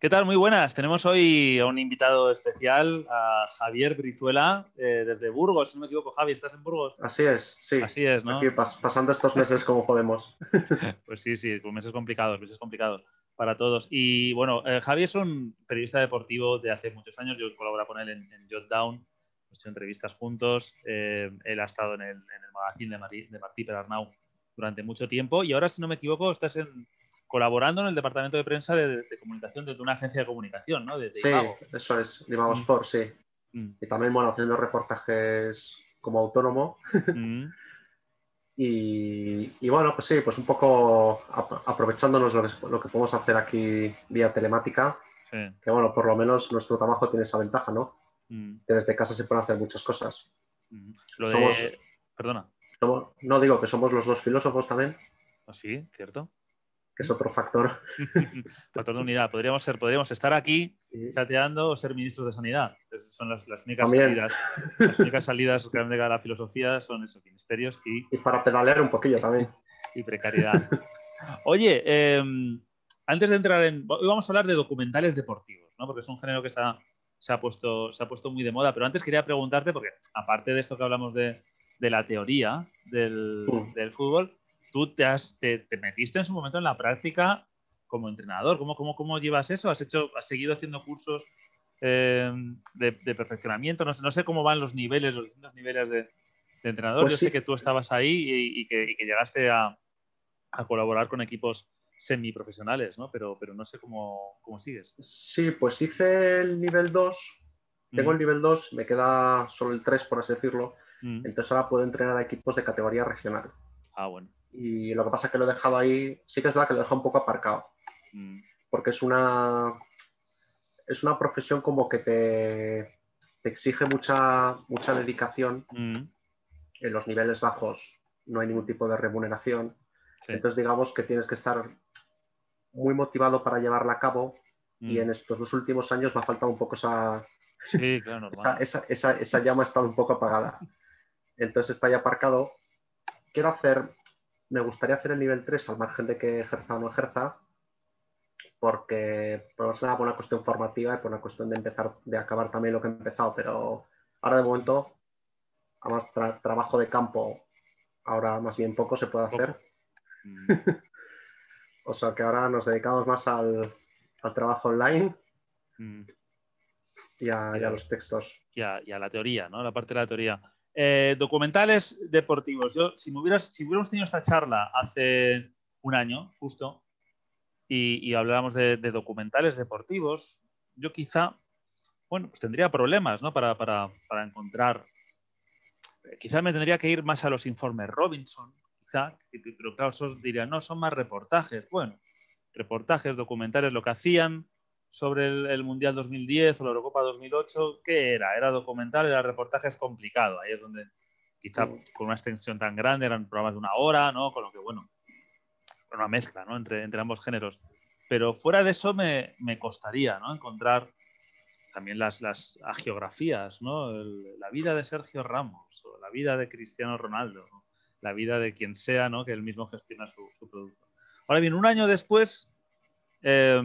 ¿Qué tal? Muy buenas. Tenemos hoy a un invitado especial, a Javier Brizuela, desde Burgos. Si no me equivoco, Javi, ¿estás en Burgos? Así es, sí. Así es, Aquí ¿no? pasando estos meses como podemos. Pues sí, con meses complicados para todos. Y bueno, Javi es un periodista deportivo de hace muchos años. Yo colaboro con él en Jotdown. Hemos hecho entrevistas juntos. Él ha estado en el magazine de Martí Perarnau durante mucho tiempo. Y ahora, si no me equivoco, estás colaborando en el departamento de prensa de comunicación de una agencia de comunicación, ¿no? De Sí, Imago. eso es, Imago Mm, Sport, sí. mm, Y también, bueno, haciendo reportajes como autónomo. mm. Y bueno, pues sí, pues un poco aprovechándonos lo que podemos hacer aquí vía telemática, Sí. que bueno, por lo menos nuestro trabajo tiene esa ventaja, ¿no? Mm, Que desde casa se pueden hacer muchas cosas. mm. Lo Somos, de... Perdona. no digo que somos los dos filósofos también, ¿Sí? ¿Cierto? que es otro factor. Factor de unidad. Podríamos estar aquí Y chateando o ser ministros de Sanidad. Son las únicas también, salidas. Las únicas salidas que han de la filosofía son esos ministerios y para pedalear un poquillo también. y precariedad. Oye, antes de entrar en... Hoy vamos a hablar de documentales deportivos, ¿no? Porque es un género que se ha puesto muy de moda. Pero antes quería preguntarte, porque aparte de esto que hablamos de la teoría del fútbol, tú te metiste en su momento en la práctica como entrenador. ¿Cómo llevas eso? ¿Has seguido haciendo cursos de perfeccionamiento? No sé cómo van los distintos niveles de entrenador. Pues Yo sé sí, que tú estabas ahí y que llegaste a colaborar con equipos semiprofesionales, ¿no? Pero no sé cómo sigues. sí, pues hice el nivel 2. Tengo el Mm, nivel 2, me queda solo el 3 por así decirlo. mm. Entonces ahora puedo entrenar a equipos de categoría regional. Ah, bueno. Y lo que pasa es que lo he dejado ahí, sí que es verdad que lo he dejado un poco aparcado, Mm, porque es una profesión como que te exige mucha dedicación. mm, En los niveles bajos no hay ningún mm. tipo de remuneración. Sí. Entonces digamos que tienes que estar muy motivado para llevarla a cabo, y Mm. en estos 2 últimos años me ha faltado un poco Sí, claro, normal. esa llama ha estado un poco apagada. Entonces está ahí aparcado. Me gustaría hacer el nivel 3 al margen de que ejerza o no ejerza, porque más nada por una cuestión formativa y por una cuestión de acabar también lo que he empezado, pero ahora de momento, además trabajo de campo, ahora más bien poco se puede hacer, Poco. Mm, o sea que ahora nos dedicamos más al trabajo online mm. y a Ya, los textos. y a la teoría, ¿no? La parte de la teoría. Documentales deportivos. Yo, si hubiéramos tenido esta charla hace un año, justo, y hablábamos de documentales deportivos, yo quizá, bueno, pues tendría problemas, ¿no? Para encontrar. Quizá me tendría que ir más a los informes Robinson, quizá, pero claro, esos dirían, no, son más reportajes. Bueno, reportajes, documentales, lo que hacían sobre el Mundial 2010 o la Eurocopa 2008, ¿qué era? ¿Era documental? ¿Era reportaje? Es complicado. Ahí es donde quizá con una extensión tan grande eran programas de una hora, ¿no? Con lo que, bueno, una mezcla, ¿no? Entre ambos géneros. Pero fuera de eso me costaría, ¿no? Encontrar también las hagiografías, ¿no? La vida de Sergio Ramos o la vida de Cristiano Ronaldo, ¿no? La vida de quien sea, ¿no? Que él mismo gestiona su producto. Ahora bien, un año después, eh,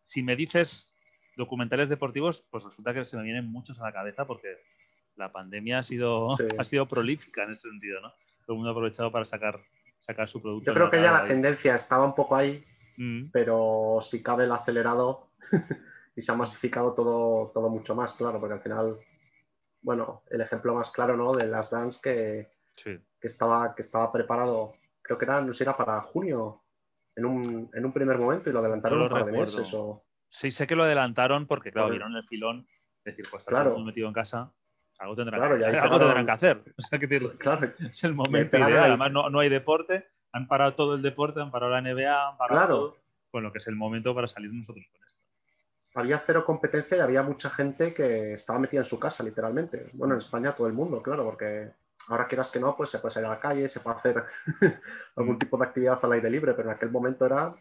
si me dices documentales deportivos, pues resulta que se me vienen muchos a la cabeza porque la pandemia Sí. ha sido prolífica en ese sentido, ¿no? Todo el mundo ha aprovechado para sacar su producto Yo en creo el que ya radar la ahí. tendencia estaba un poco ahí, Mm, pero si cabe el acelerado y se ha mm, masificado todo mucho más, claro, porque al final, bueno, el ejemplo más claro, ¿no? De Last Dance sí. que estaba preparado, creo que era, no sé, era para junio en un primer momento, y lo No adelantaron lo un par de meses. recuerdo. Sí, sé que lo adelantaron porque, claro, Por, vieron el filón. Es decir, pues está todo el mundo claro, metido en casa, algo tendrán claro, y ahí algo tendrán que pegaron, hacer. O sea, claro, es el y ahí momento pegaron ideal. Además, no hay deporte. Han parado todo el deporte, han parado la NBA, han parado claro, todo. Con lo que es el momento para salir nosotros con esto. había cero competencia y había mucha gente que estaba metida en su casa, literalmente. Bueno, en Mm, España todo el mundo, claro, porque ahora quieras que no, pues se puede salir a la calle, se puede hacer algún mm, tipo de actividad al aire libre, pero en aquel momento era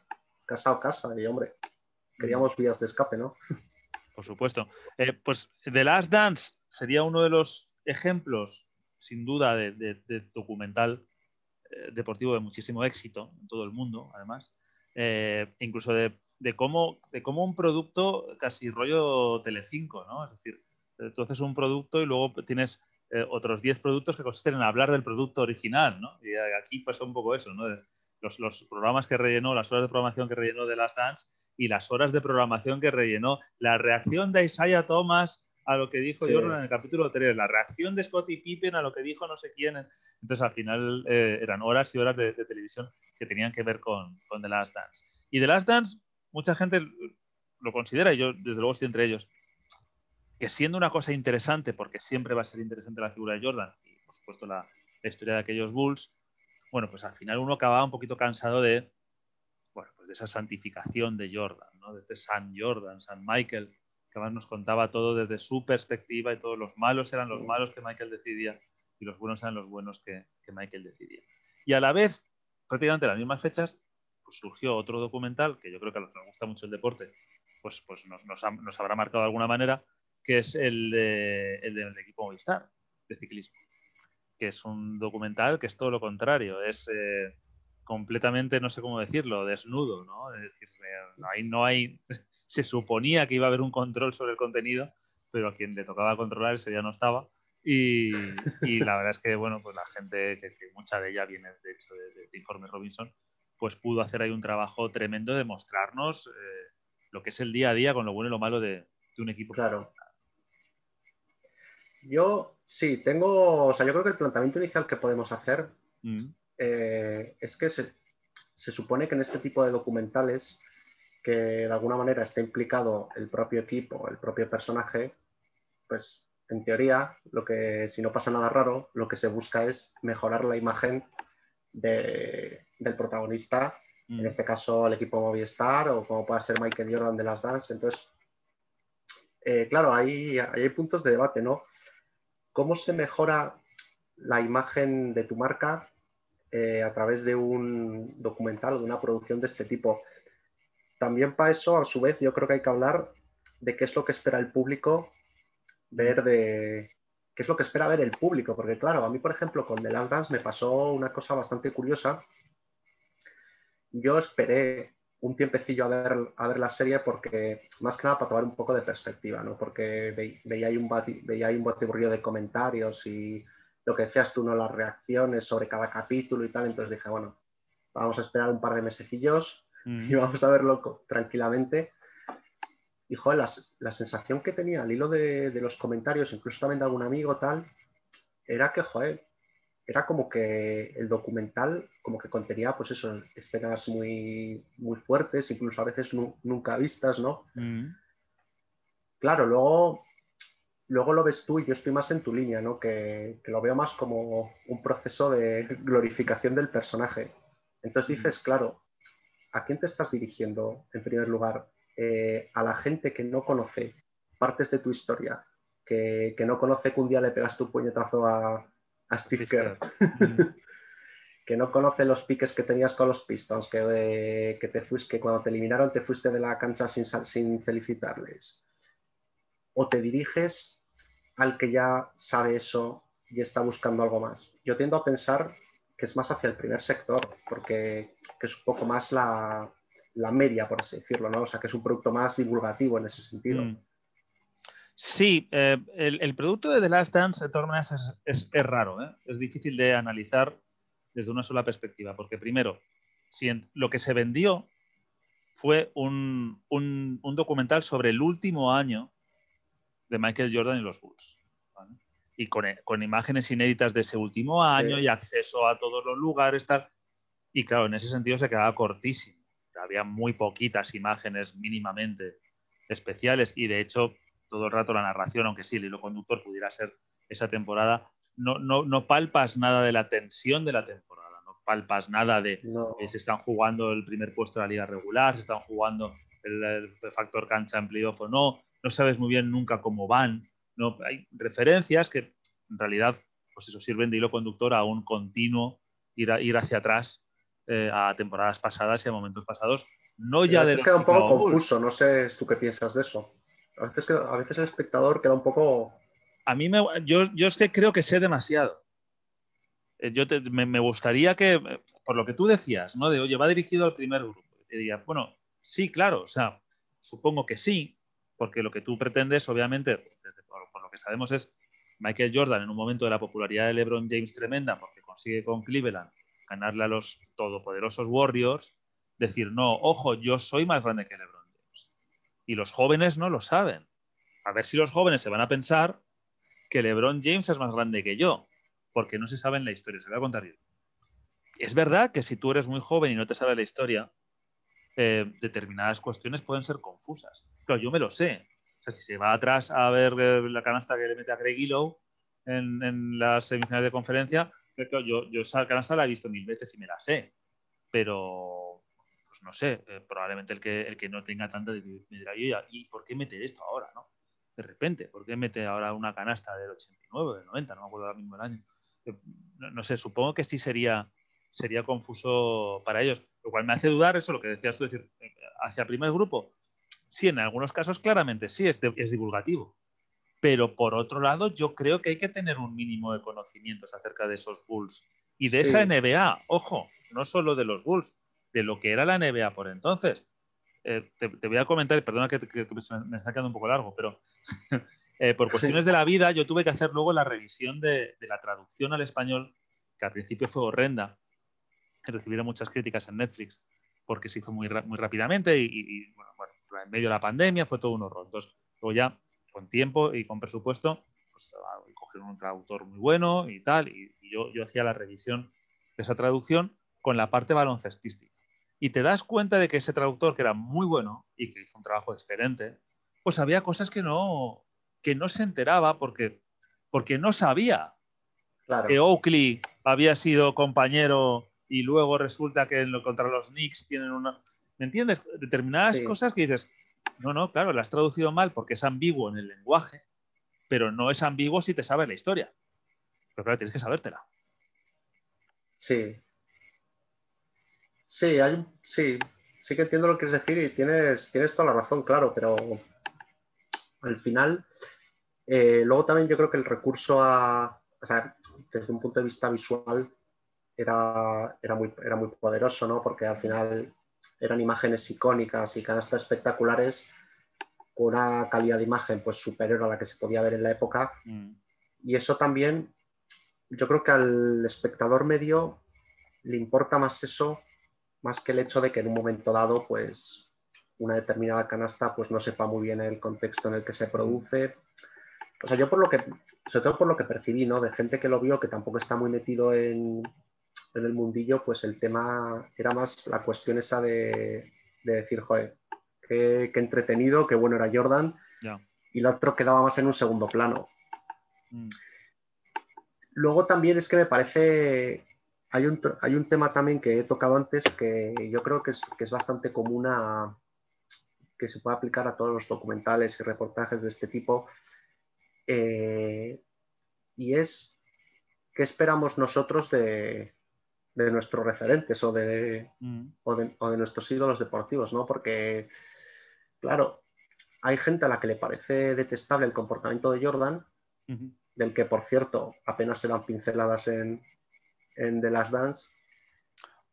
casa o casa, y hombre, mm. queríamos vías de escape, ¿no? Por supuesto. Pues The Last Dance sería uno de los ejemplos, sin duda, de documental deportivo de muchísimo éxito en todo el mundo, además. Incluso de de cómo un producto casi rollo Telecinco, ¿no? Es decir, tú haces un producto y luego tienes otros 10 productos que consisten en hablar del producto original, ¿no? Y aquí pasó un poco eso, ¿no? Los programas que rellenó, las horas de programación que rellenó The Last Dance y las horas de programación que rellenó la reacción de Isaiah Thomas a lo que dijo Jordan en el capítulo 3, la reacción de Scottie Pippen a lo que dijo no sé quién. Entonces, al final, eran horas y horas de televisión que tenían que ver con The Last Dance. Y The Last Dance, mucha gente lo considera, y yo desde luego estoy entre ellos, que siendo una cosa interesante, porque siempre va a ser interesante la figura de Jordan y por supuesto la historia de aquellos Bulls, bueno, pues al final uno acababa un poquito cansado de, bueno, pues de esa santificación de Jordan, ¿no? De este San Jordan, San Michael, que además nos contaba todo desde su perspectiva y todos los malos eran los malos que Michael decidía y los buenos eran los buenos que Michael decidía. Y a la vez, prácticamente en las mismas fechas, pues surgió otro documental que yo creo que a los que nos gusta mucho el deporte, pues nos habrá marcado de alguna manera, que es el del equipo Movistar de ciclismo, que es un documental que es todo lo contrario, es completamente, no sé cómo decirlo, desnudo, ¿no? Es decir, ahí no hay, se suponía que iba a haber un control sobre el contenido, pero a quien le tocaba controlar ese día no estaba. Y la verdad es que, bueno, pues la gente, que mucha de ella viene de hecho de Informe Robinson, pues pudo hacer ahí un trabajo tremendo de mostrarnos lo que es el día a día con lo bueno y lo malo de un equipo. Claro. Yo sí, o sea, yo creo que el planteamiento inicial que podemos hacer es que se supone que en este tipo de documentales que de alguna manera está implicado el propio equipo, el propio personaje, pues en teoría, si no pasa nada raro, lo que se busca es mejorar la imagen del protagonista, en este caso el equipo Movistar o como pueda ser Michael Jordan de Last Dance. Entonces, claro, hay puntos de debate, ¿no? ¿Cómo se mejora la imagen de tu marca a través de un documental o de una producción de este tipo? También para eso, a su vez, yo creo que hay que hablar de qué es lo que espera el público qué es lo que espera ver el público, porque claro, a mí, por ejemplo, con The Last Dance me pasó una cosa bastante curiosa. Yo esperé un tiempecillo a ver la serie porque, más que nada, para tomar un poco de perspectiva, ¿no? Porque veía ahí un batiburrillo de comentarios y lo que decías tú, ¿no? Las reacciones sobre cada capítulo y tal, entonces dije, bueno, vamos a esperar un par de mesecillos y vamos a verlo tranquilamente. Y joder, la sensación que tenía al hilo de los comentarios, incluso también de algún amigo tal, era que, joder, era como que el documental como que contenía, pues eso, escenas muy, muy fuertes, incluso a veces nunca vistas, ¿no? Claro, luego lo ves tú y yo estoy más en tu línea, ¿no? Que lo veo más como un proceso de glorificación del personaje. Entonces dices, claro, ¿a quién te estás dirigiendo en primer lugar? A la gente que no conoce partes de tu historia, que no conoce que un día le pegaste un puñetazo a Steve Kerr, que no conoce los piques que tenías con los Pistons, que cuando te eliminaron te fuiste de la cancha sin felicitarles. O te diriges al que ya sabe eso y está buscando algo más. Yo tiendo a pensar que es más hacia el primer sector, porque que es un poco más la media, por así decirlo, ¿no? O sea, que es un producto más divulgativo en ese sentido. Sí, el producto de The Last Dance, de todas maneras, es raro, ¿eh? Es difícil de analizar desde una sola perspectiva, porque primero, lo que se vendió fue un documental sobre el último año de Michael Jordan y los Bulls, ¿vale? Y con imágenes inéditas de ese último año y acceso a todos los lugares, tal. Y claro, en ese sentido se quedaba cortísimo. Había muy poquitas imágenes mínimamente especiales y de hecho todo el rato la narración, aunque sí el hilo conductor pudiera ser esa temporada, no palpas nada de la tensión de la temporada, no palpas nada de se están jugando el primer puesto de la liga regular, se están jugando el factor cancha en playoff o no sabes muy bien nunca cómo van, no, hay referencias que en realidad pues eso sirven de hilo conductor a un continuo ir hacia atrás a temporadas pasadas y a momentos pasados, no ya de los queda un poco Chicago Bulls. confuso, no sé tú qué piensas de eso. A veces el espectador queda un poco... A mí yo creo que sé demasiado. Me gustaría que, por lo que tú decías, ¿no? De, oye, va dirigido al primer grupo. Te diría, bueno, Sí, claro, o sea, supongo que sí, porque lo que tú pretendes, obviamente, por lo que sabemos es Michael Jordan en un momento de la popularidad de LeBron James tremenda, porque consigue con Cleveland ganarle a los todopoderosos Warriors, decir, no, ojo, yo soy más grande que LeBron James. Y los jóvenes no lo saben. A ver si los jóvenes se van a pensar que LeBron James es más grande que yo, porque no se sabe en la historia. Se lo voy a contar yo. Es verdad que si tú eres muy joven y no te sabes la historia, determinadas cuestiones pueden ser confusas. Pero yo me lo sé. O sea, si se va atrás a ver la canasta que le mete a Greg Illow en las semifinales de conferencia, yo esa canasta la he visto 1000 veces y me la sé. Pero, pues no sé, probablemente el que no tenga tanta me dirá, ¿y por qué mete esto ahora, no? De repente, ¿por qué mete ahora una canasta del 89, del 90? No me acuerdo ahora mismo el año. No sé, supongo que sí sería confuso para ellos. Lo cual me hace dudar eso, lo que decías tú, decir, hacia el primer grupo. Sí, en algunos casos claramente sí, es divulgativo. Pero por otro lado, yo creo que hay que tener un mínimo de conocimientos acerca de esos Bulls y de esa Sí. NBA. Ojo, no solo de los Bulls, de lo que era la NBA por entonces. Te voy a comentar, perdona que me está quedando un poco largo, pero por cuestiones de la vida yo tuve que hacer luego la revisión de la traducción al español, que al principio fue horrenda, que recibieron muchas críticas en Netflix porque se hizo muy rápidamente y bueno, en medio de la pandemia fue todo un horror. Entonces, luego ya con tiempo y con presupuesto, pues cogieron un traductor muy bueno y tal, y yo hacía la revisión de esa traducción con la parte baloncestística. Y te das cuenta de que ese traductor, que era muy bueno y que hizo un trabajo excelente, pues había cosas que no se enteraba porque no sabía que Claro. Oakley había sido compañero y luego resulta que contra los Knicks tienen una... ¿Me entiendes? Determinadas Sí. cosas que dices, no, claro, la has traducido mal porque es ambiguo en el lenguaje, pero no es ambiguo si te sabes la historia. Pero claro, tienes que sabértela. Sí. Sí, sí que entiendo lo que quieres decir y tienes toda la razón, claro, pero al final, luego también yo creo que el recurso o sea, desde un punto de vista visual era muy poderoso, ¿no? Porque al final eran imágenes icónicas y canastas espectaculares con una calidad de imagen pues superior a la que se podía ver en la época. Y eso también, yo creo que al espectador medio le importa más eso, más que el hecho de que en un momento dado, pues una determinada canasta pues no sepa muy bien el contexto en el que se produce. O sea, yo sobre todo por lo que percibí, ¿no? De gente que lo vio, que tampoco está muy metido en el mundillo, pues el tema era más la cuestión esa de decir, joder, qué entretenido, qué bueno era Jordan, Ya. y el otro quedaba más en un segundo plano. Luego también es que me parece, hay un tema también que he tocado antes que yo creo que es bastante común que se puede aplicar a todos los documentales y reportajes de este tipo, y es qué esperamos nosotros de nuestros referentes o de nuestros ídolos deportivos, ¿no? Porque, claro, hay gente a la que le parece detestable el comportamiento de Jordan, del que, por cierto, apenas se dan pinceladas en The Last Dance.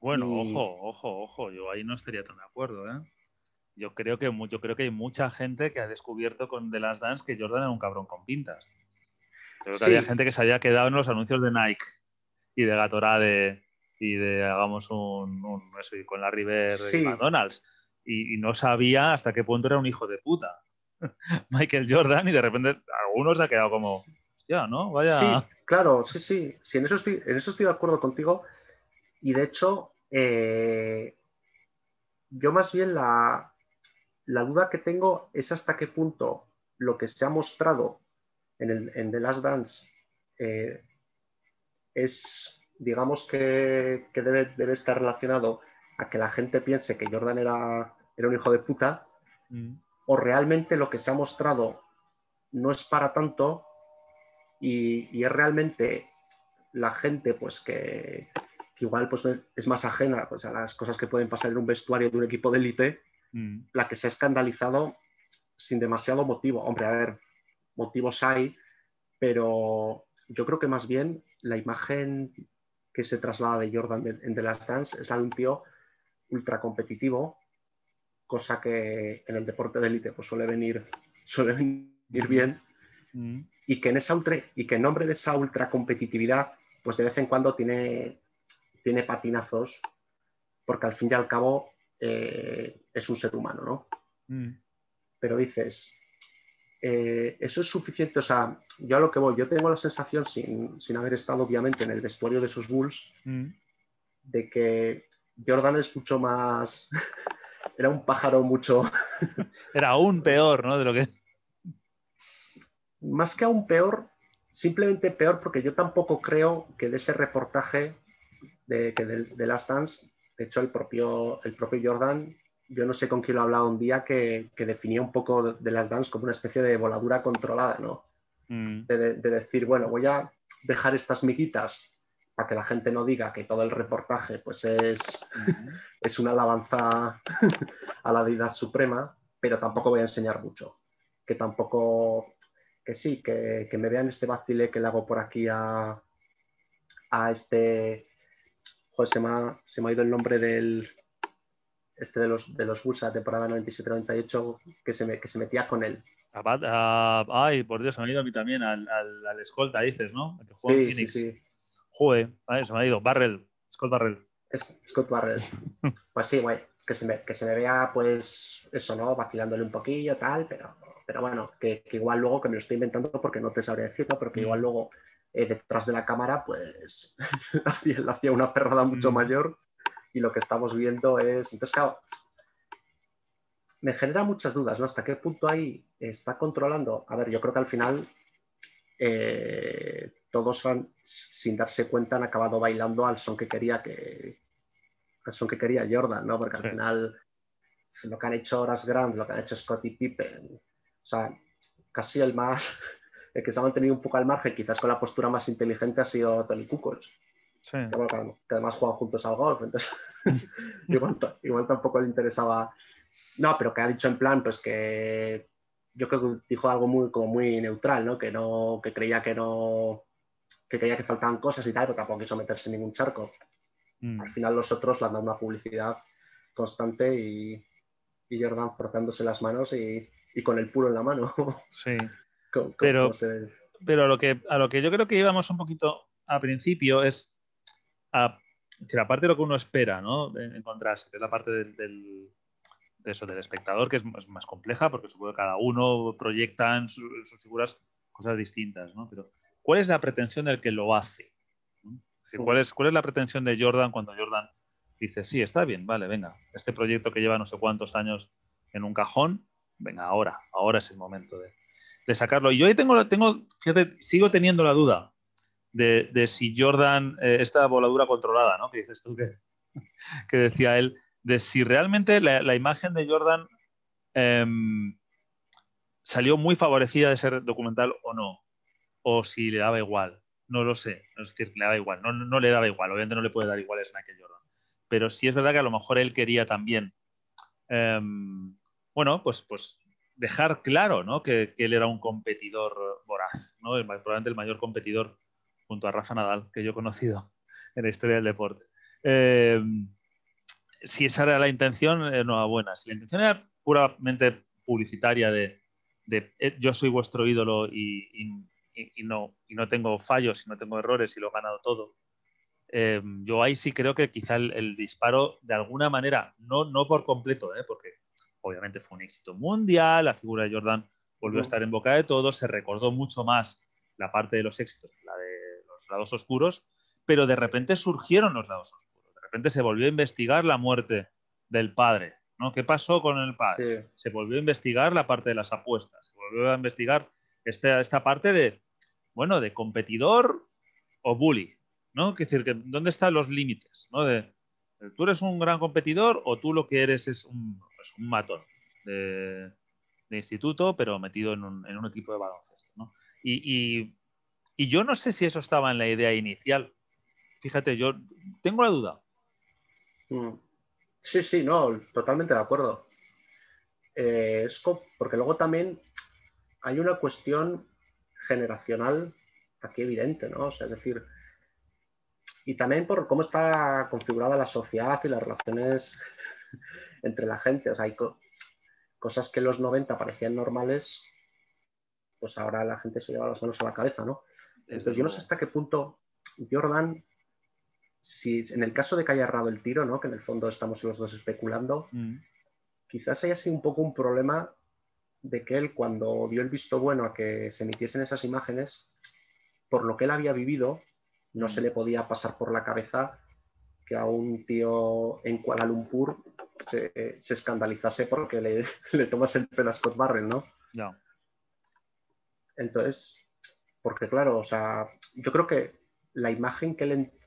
Bueno, Y ojo, yo ahí no estaría tan de acuerdo, ¿eh? Yo creo que hay mucha gente que ha descubierto con The Last Dance que Jordan era un cabrón con pintas. Yo creo que había sí, gente que se había quedado en los anuncios de Nike y de Gatorade y de hagamos eso, y con la River y sí, McDonald's. Y no sabía hasta qué punto era un hijo de puta Michael Jordan y de repente algunos se ha quedado como, hostia, ¿no? sí, Vaya... claro, sí, en eso estoy de acuerdo contigo. Y de hecho, yo más bien la duda que tengo es hasta qué punto lo que se ha mostrado en The Last Dance eh, es, digamos que debe estar relacionado a que la gente piense que Jordan era un hijo de puta, o realmente lo que se ha mostrado no es para tanto y es realmente la gente pues que igual pues, es más ajena pues, a las cosas que pueden pasar en un vestuario de un equipo de élite, la que se ha escandalizado sin demasiado motivo. Hombre, a ver, motivos hay, pero yo creo que más bien la imagen que se traslada de Jordan en The Last Dance es la de un tío ultra competitivo, cosa que en el deporte de élite pues suele venir bien, y que en nombre de esa ultra competitividad, pues de vez en cuando tiene patinazos, porque al fin y al cabo es un ser humano, ¿no? Pero dices, eso es suficiente. O sea, yo a lo que voy, yo tengo la sensación, sin haber estado obviamente en el vestuario de esos Bulls, de que Jordan es mucho más... Era un pájaro mucho... Era aún peor, ¿no? De lo que... Más que aún peor, simplemente peor, porque yo tampoco creo que de ese reportaje de Last Dance, de hecho el propio Jordan, yo no sé con quién lo he hablado un día, que definía un poco de Last Dance como una especie de voladura controlada, ¿no? De decir, bueno, voy a dejar estas miguitas para que la gente no diga que todo el reportaje pues es una alabanza a la deidad suprema, pero tampoco voy a enseñar mucho. Que tampoco, que sí, que me vean este vacile que le hago por aquí a este... Joder, se me ha ido el nombre de los Bulls a la temporada 97-98, que se metía con él. Ay, por Dios, se me ha ido a mí también, al escolta, dices, ¿no? El que jugó en Phoenix. Sí. Joder, se me ha ido. Scott Barrell. Scott Barrell. Pues sí, güey, que se me vea, pues, eso, ¿no? Vacilándole un poquillo, tal, pero bueno, que igual luego, que me lo estoy inventando porque no te sabría decirlo, pero que igual luego detrás de la cámara, pues, hacía una perrada mucho mayor, y lo que estamos viendo es... Entonces, claro, me genera muchas dudas, ¿no? ¿Hasta qué punto ahí está controlando? A ver, yo creo que al final todos sin darse cuenta han acabado bailando al son que quería Jordan, ¿no? Porque al final lo que han hecho Horace Grant, lo que han hecho Scottie Pippen, o sea, casi el que se ha mantenido un poco al margen, quizás con la postura más inteligente, ha sido Tony Kukoc. Sí. Que además juegan juntos al golf, entonces igual tampoco le interesaba. No, pero que ha dicho en plan, pues que yo creo que dijo algo muy neutral, ¿no? Que creía que faltaban cosas y tal, pero tampoco quiso meterse en ningún charco. Al final los otros le han dado una publicidad constante y Jordan frotándose las manos y con el puro en la mano. Sí. Pero a lo que yo creo que íbamos un poquito al principio es la parte de lo que uno espera, ¿no? Encontrarse, que es la parte del espectador, que es más compleja, porque supongo que cada uno proyecta en sus figuras cosas distintas, ¿no? Pero ¿cuál es la pretensión del que lo hace? Es decir, ¿cuál es la pretensión de Jordan cuando Jordan dice, sí, está bien, vale, venga, este proyecto que lleva no sé cuántos años en un cajón, venga, ahora es el momento de sacarlo? Y yo ahí fíjate, sigo teniendo la duda de si Jordan, esta voladura controlada, ¿no? Que dices tú que decía él, de si realmente la imagen de Jordan salió muy favorecida de ser documental o no, o si le daba igual, no lo sé, es decir, le daba igual, no le daba igual, obviamente no le puede dar igual a Michael Jordan, pero sí es verdad que a lo mejor él quería también, bueno, pues dejar claro, ¿no? que él era un competidor voraz, ¿no? Probablemente el mayor competidor junto a Rafa Nadal que yo he conocido en la historia del deporte. Si esa era la intención, enhorabuena. Si la intención era puramente publicitaria de yo soy vuestro ídolo y no tengo fallos y no tengo errores y lo he ganado todo, yo ahí sí creo que quizá el disparo de alguna manera, no por completo, porque obviamente fue un éxito mundial, la figura de Jordan volvió a estar en boca de todos, se recordó mucho más la parte de los éxitos que la de los lados oscuros, pero de repente surgieron los lados oscuros. De repente se volvió a investigar la muerte del padre, ¿no? ¿Qué pasó con el padre? Sí. Se volvió a investigar la parte de las apuestas, se volvió a investigar esta parte de competidor o bully, ¿no? Es decir, ¿dónde están los límites? ¿No? ¿Tú eres un gran competidor o tú lo que eres es un matón de instituto, pero metido en un equipo de baloncesto, ¿no? Y yo no sé si eso estaba en la idea inicial. Fíjate, yo tengo la duda. Sí, no, totalmente de acuerdo. Porque luego también hay una cuestión generacional aquí evidente, ¿no? O sea, es decir, y también por cómo está configurada la sociedad y las relaciones entre la gente. O sea, hay cosas que en los 90 parecían normales, pues ahora la gente se lleva las manos a la cabeza, ¿no? Entonces yo no sé hasta qué punto Jordan, si en el caso de que haya errado el tiro, ¿no? Que en el fondo estamos los dos especulando, quizás haya sido un poco un problema de que él, cuando dio el visto bueno a que se emitiesen esas imágenes, por lo que él había vivido, no se le podía pasar por la cabeza que a un tío en Kuala Lumpur se escandalizase porque le tomas el pelo a Scott Barrett, ¿no? No. Entonces, porque claro, o sea, yo creo que la imagen que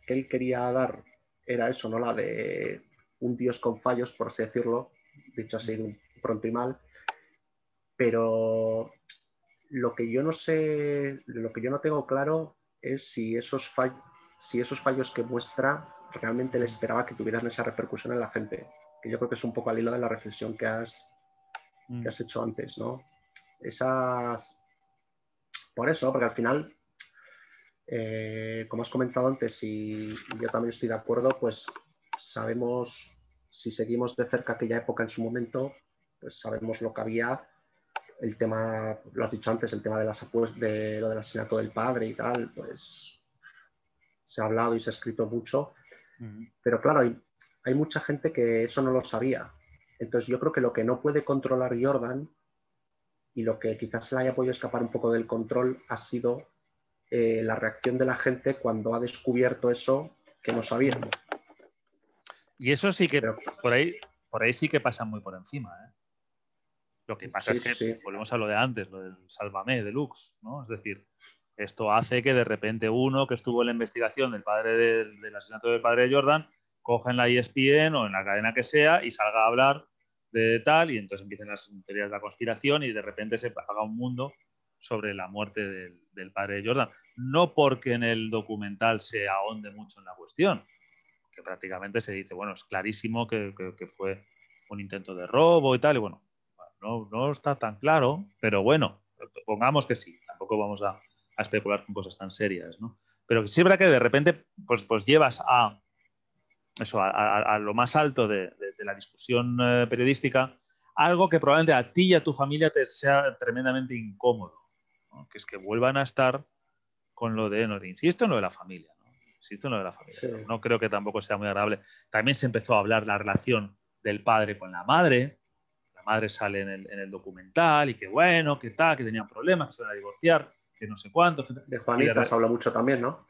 él quería dar era eso, ¿no? La de un dios con fallos, por así decirlo, dicho así pronto y mal, pero lo que yo no sé, lo que yo no tengo claro es si esos fallos que muestra realmente le esperaba que tuvieran esa repercusión en la gente, que yo creo que es un poco al hilo de la reflexión que has hecho antes, ¿no? Por eso, porque al final, como has comentado antes, y yo también estoy de acuerdo, pues sabemos, si seguimos de cerca aquella época en su momento, pues sabemos lo que había, el tema, lo has dicho antes, el tema de lo del asesinato del padre y tal, pues se ha hablado y se ha escrito mucho, pero claro, hay mucha gente que eso no lo sabía. Entonces yo creo que lo que no puede controlar Jordan y lo que quizás se le haya podido escapar un poco del control ha sido la reacción de la gente cuando ha descubierto eso que no sabíamos. Y eso sí que pero, por ahí sí que pasa muy por encima, ¿eh? Lo que pasa es que volvemos a lo de antes, lo del Sálvame Deluxe, ¿no? Es decir, esto hace que de repente uno que estuvo en la investigación del padre del asesinato del padre de Jordan coja en la ESPN o en la cadena que sea y salga a hablar de tal, y entonces empiezan las teorías de la conspiración y de repente se haga un mundo sobre la muerte del padre de Jordan. No porque en el documental se ahonde mucho en la cuestión, que prácticamente se dice, bueno, es clarísimo que fue un intento de robo y tal, y bueno, no está tan claro, pero bueno, pongamos que sí, tampoco vamos a especular con cosas tan serias, ¿no? Pero sí es verdad que de repente pues llevas a eso, a lo más alto de la discusión periodística, algo que probablemente a ti y a tu familia te sea tremendamente incómodo, ¿no? Que es que vuelvan a estar con lo de, no, insisto en lo de la familia, ¿no? Insisto en lo de la familia. Sí. No creo que tampoco sea muy agradable. También se empezó a hablar la relación del padre con la madre. La madre sale en el documental y que bueno, que tal, que tenían problemas, que se van a divorciar, que no sé cuánto. De Juanita se habla mucho también, ¿no?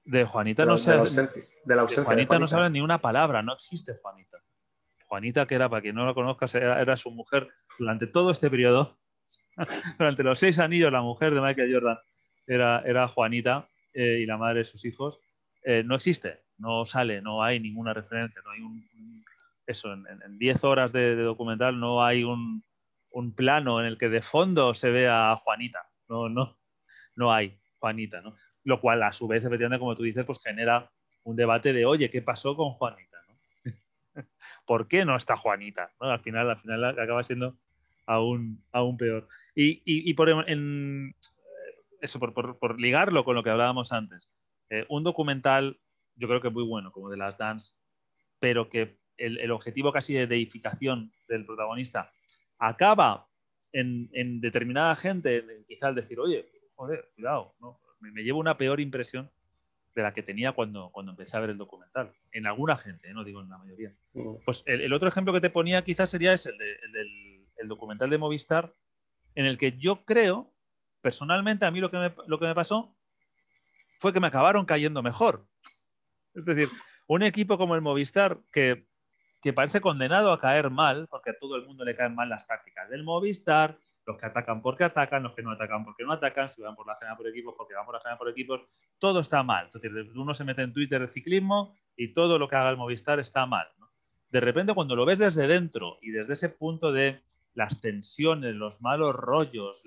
De Juanita no se habla. De Juanita no se habla ni una palabra, no existe Juanita. Juanita, que era, para quien no lo conozcas, era su mujer durante todo este periodo. Durante los 6 anillos, la mujer de Michael Jordan era Juanita, y la madre de sus hijos. No existe, no sale, no hay ninguna referencia, no hay eso, en 10 horas de documental no hay un plano en el que de fondo se vea a Juanita. No hay Juanita, ¿no? Lo cual, a su vez, efectivamente, como tú dices, pues genera un debate de, oye, ¿qué pasó con Juanita? ¿No? ¿Por qué no está Juanita? ¿No? Al final acaba siendo aún peor. Y por ligarlo con lo que hablábamos antes, un documental, yo creo que muy bueno, como The Last Dance, pero que el objetivo casi de deificación del protagonista acaba en determinada gente, quizá al decir, oye, joder, cuidado, ¿no? Me llevo una peor impresión de la que tenía cuando empecé a ver el documental. En alguna gente, no digo en la mayoría. Pues el otro ejemplo que te ponía quizás sería ese, el documental de Movistar, en el que yo creo, personalmente, a mí lo que me pasó fue que me acabaron cayendo mejor. Es decir, un equipo como el Movistar, que parece condenado a caer mal, porque a todo el mundo le caen mal las tácticas del Movistar, los que atacan porque atacan, los que no atacan porque no atacan, si van por la general por equipos porque van por la general por equipos, todo está mal. Es decir, uno se mete en Twitter de ciclismo y todo lo que haga el Movistar está mal, ¿no? De repente, cuando lo ves desde dentro y desde ese punto de las tensiones, los malos rollos,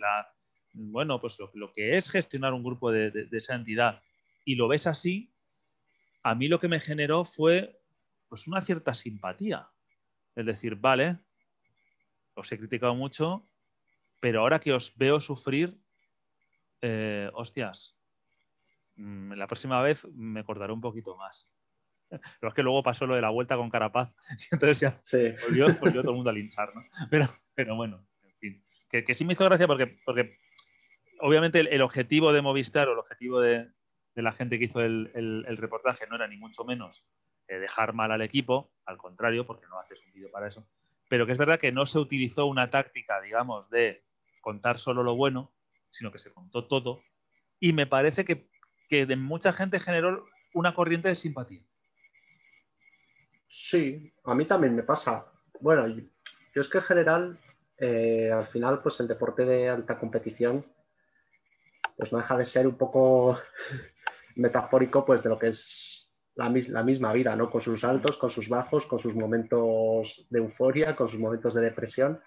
bueno, pues lo que es gestionar un grupo de esa entidad, y lo ves así, a mí lo que me generó fue pues una cierta simpatía. Es decir, vale, os he criticado mucho, pero ahora que os veo sufrir, hostias, la próxima vez me cortaré un poquito más. Pero es que luego pasó lo de la Vuelta con Carapaz y entonces ya sí. volvió todo el mundo a linchar, ¿no? Pero bueno, en fin. Que sí me hizo gracia porque obviamente el objetivo de Movistar o el objetivo de la gente que hizo el reportaje no era ni mucho menos dejar mal al equipo, al contrario, porque no haces un vídeo para eso, pero que es verdad que no se utilizó una táctica, digamos, de contar solo lo bueno, sino que se contó todo, y me parece que de mucha gente generó una corriente de simpatía. Sí, a mí también me pasa. Bueno, yo es que en general, al final, pues el deporte de alta competición, pues no deja de ser un poco metafórico, pues de lo que es la misma vida, ¿no? Con sus altos, con sus bajos, con sus momentos de euforia, con sus momentos de depresión.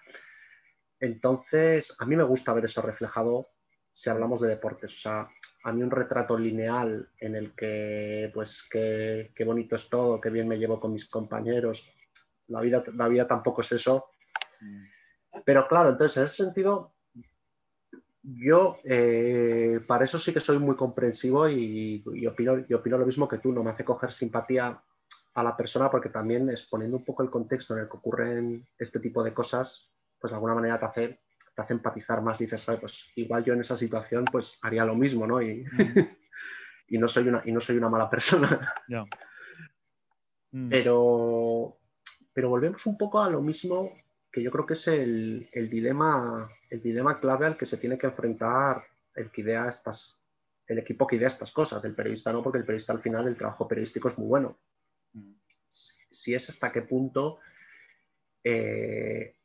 Entonces, a mí me gusta ver eso reflejado si hablamos de deportes. O sea, a mí un retrato lineal en el que, pues, qué bonito es todo, qué bien me llevo con mis compañeros. La vida tampoco es eso. Pero claro, entonces, en ese sentido, yo para eso sí que soy muy comprensivo y opino lo mismo que tú. No me hace coger simpatía a la persona porque también exponiendo un poco el contexto en el que ocurren este tipo de cosas, pues de alguna manera te hace empatizar más. Dices, pues igual yo en esa situación pues haría lo mismo, ¿no? Y no soy una mala persona. Yeah. Pero volvemos un poco a lo mismo que yo creo que es el dilema clave al que se tiene que enfrentar el equipo que idea estas cosas, el periodista no, porque el periodista al final el trabajo periodístico es muy bueno. Si es hasta qué punto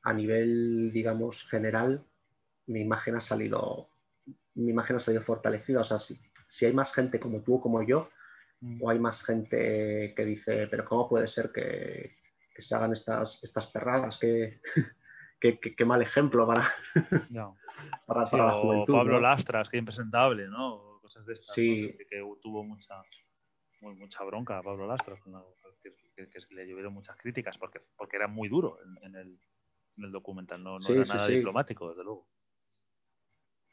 a nivel, digamos, general, mi imagen ha salido fortalecida. O sea, si hay más gente como tú o como yo, o hay más gente que dice, pero ¿cómo puede ser que se hagan estas perradas? Qué mal ejemplo para la o juventud, Pablo ¿no? Lastras, que impresentable, ¿no? O cosas de estas, ¿no? Sí. Que tuvo mucha bronca a Pablo Lastras, que le llovieron muchas críticas porque era muy duro en el documental, no Sí, era sí, nada sí. diplomático, desde luego.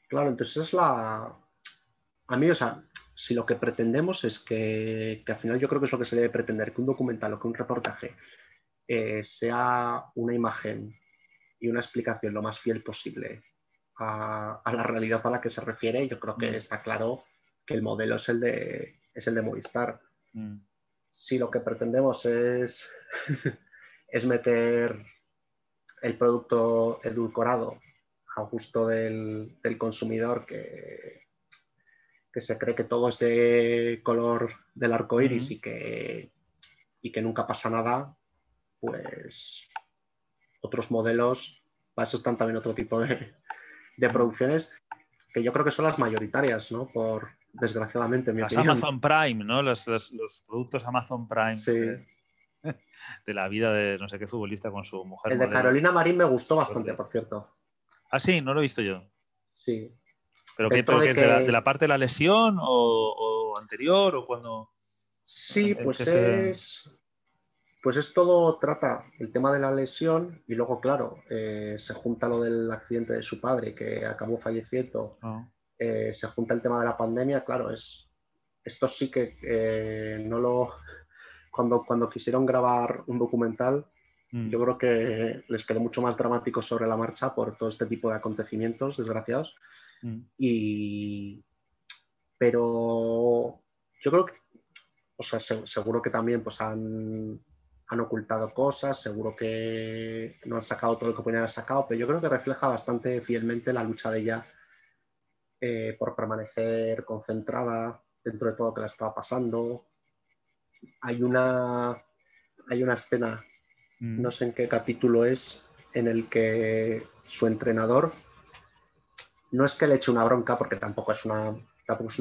Claro, entonces a mí, o sea, si lo que pretendemos es que al final yo creo que es lo que se debe pretender, que un documental o que un reportaje sea una imagen y una explicación lo más fiel posible a la realidad a la que se refiere, yo creo que está claro que el modelo es el de Movistar. Si lo que pretendemos es, es meter el producto edulcorado a gusto del consumidor que se cree que todo es de color del arco iris y que nunca pasa nada, pues otros modelos, para eso están también otro tipo de producciones que yo creo que son las mayoritarias, ¿no? Desgraciadamente, en mi las opinión. Amazon Prime, ¿no? Los productos Amazon Prime Sí. de la vida de no sé qué futbolista con su mujer El de modelo. Carolina Marín me gustó bastante, por cierto. Ah, sí, no lo he visto yo. Sí. ¿Pero qué Dentro de es? que... ¿De la parte de la lesión o anterior o cuando...? Sí, pues es todo, trata el tema de la lesión y luego, claro, se junta lo del accidente de su padre que acabó falleciendo, se junta el tema de la pandemia, claro, esto sí que no lo... Cuando quisieron grabar un documental, yo creo que les quedó mucho más dramático sobre la marcha por todo este tipo de acontecimientos desgraciados. Pero yo creo que, o sea, seguro que también pues han ocultado cosas, seguro que no han sacado todo lo que podían haber sacado, pero yo creo que refleja bastante fielmente la lucha de ella por permanecer concentrada dentro de todo lo que la estaba pasando. Hay una escena, no sé en qué capítulo es, en el que su entrenador, no es que le eche una bronca, porque tampoco es una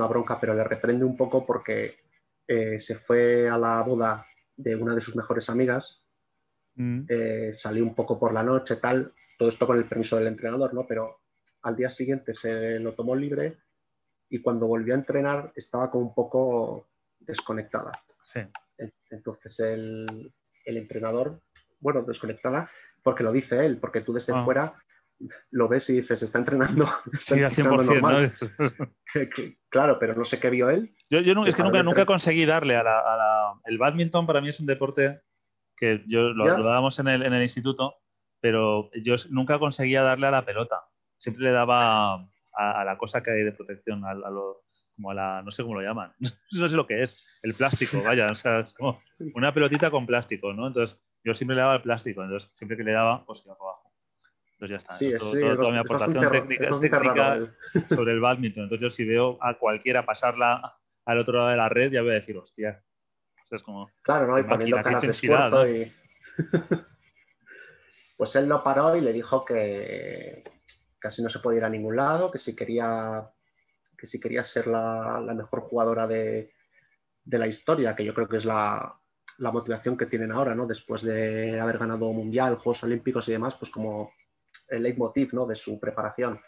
bronca, pero le reprende un poco porque se fue a la boda de una de sus mejores amigas, salió un poco por la noche, tal, todo esto con el permiso del entrenador, ¿no? Pero al día siguiente se lo tomó libre y cuando volvió a entrenar estaba como un poco desconectada. Sí. Entonces el entrenador, bueno, desconectada, porque lo dice él, porque tú desde fuera lo ves y dices, está entrenando, está Sí, al 100%, normal. ¿no? Claro, pero no sé qué vio él. Es que nunca conseguí darle el bádminton. Para mí es un deporte que lo dábamos en el instituto, pero yo nunca conseguía darle a la pelota. Siempre le daba a la cosa que hay de protección, como a la, no sé cómo lo llaman, no sé lo que es, el plástico, vaya, o sea, es como una pelotita con plástico, ¿no? Entonces yo siempre le daba el plástico, entonces siempre que le daba, pues iba para abajo. Entonces ya está, Sí, eso es toda mi aportación es bastante raro él. sobre el bádminton. Entonces yo si veo a cualquiera pasarla al otro lado de la red, ya voy a decir, hostia, o sea, es como, claro, ¿no? qué Y poniendo máquina, qué caras de intensidad, esfuerzo ¿no? y... Pues él lo paró y le dijo que casi no se podía ir a ningún lado, que si quería ser la mejor jugadora de la historia, que yo creo que es la motivación que tienen ahora, ¿no? Después de haber ganado Mundial, Juegos Olímpicos y demás, pues como el leitmotiv, ¿no? De su preparación,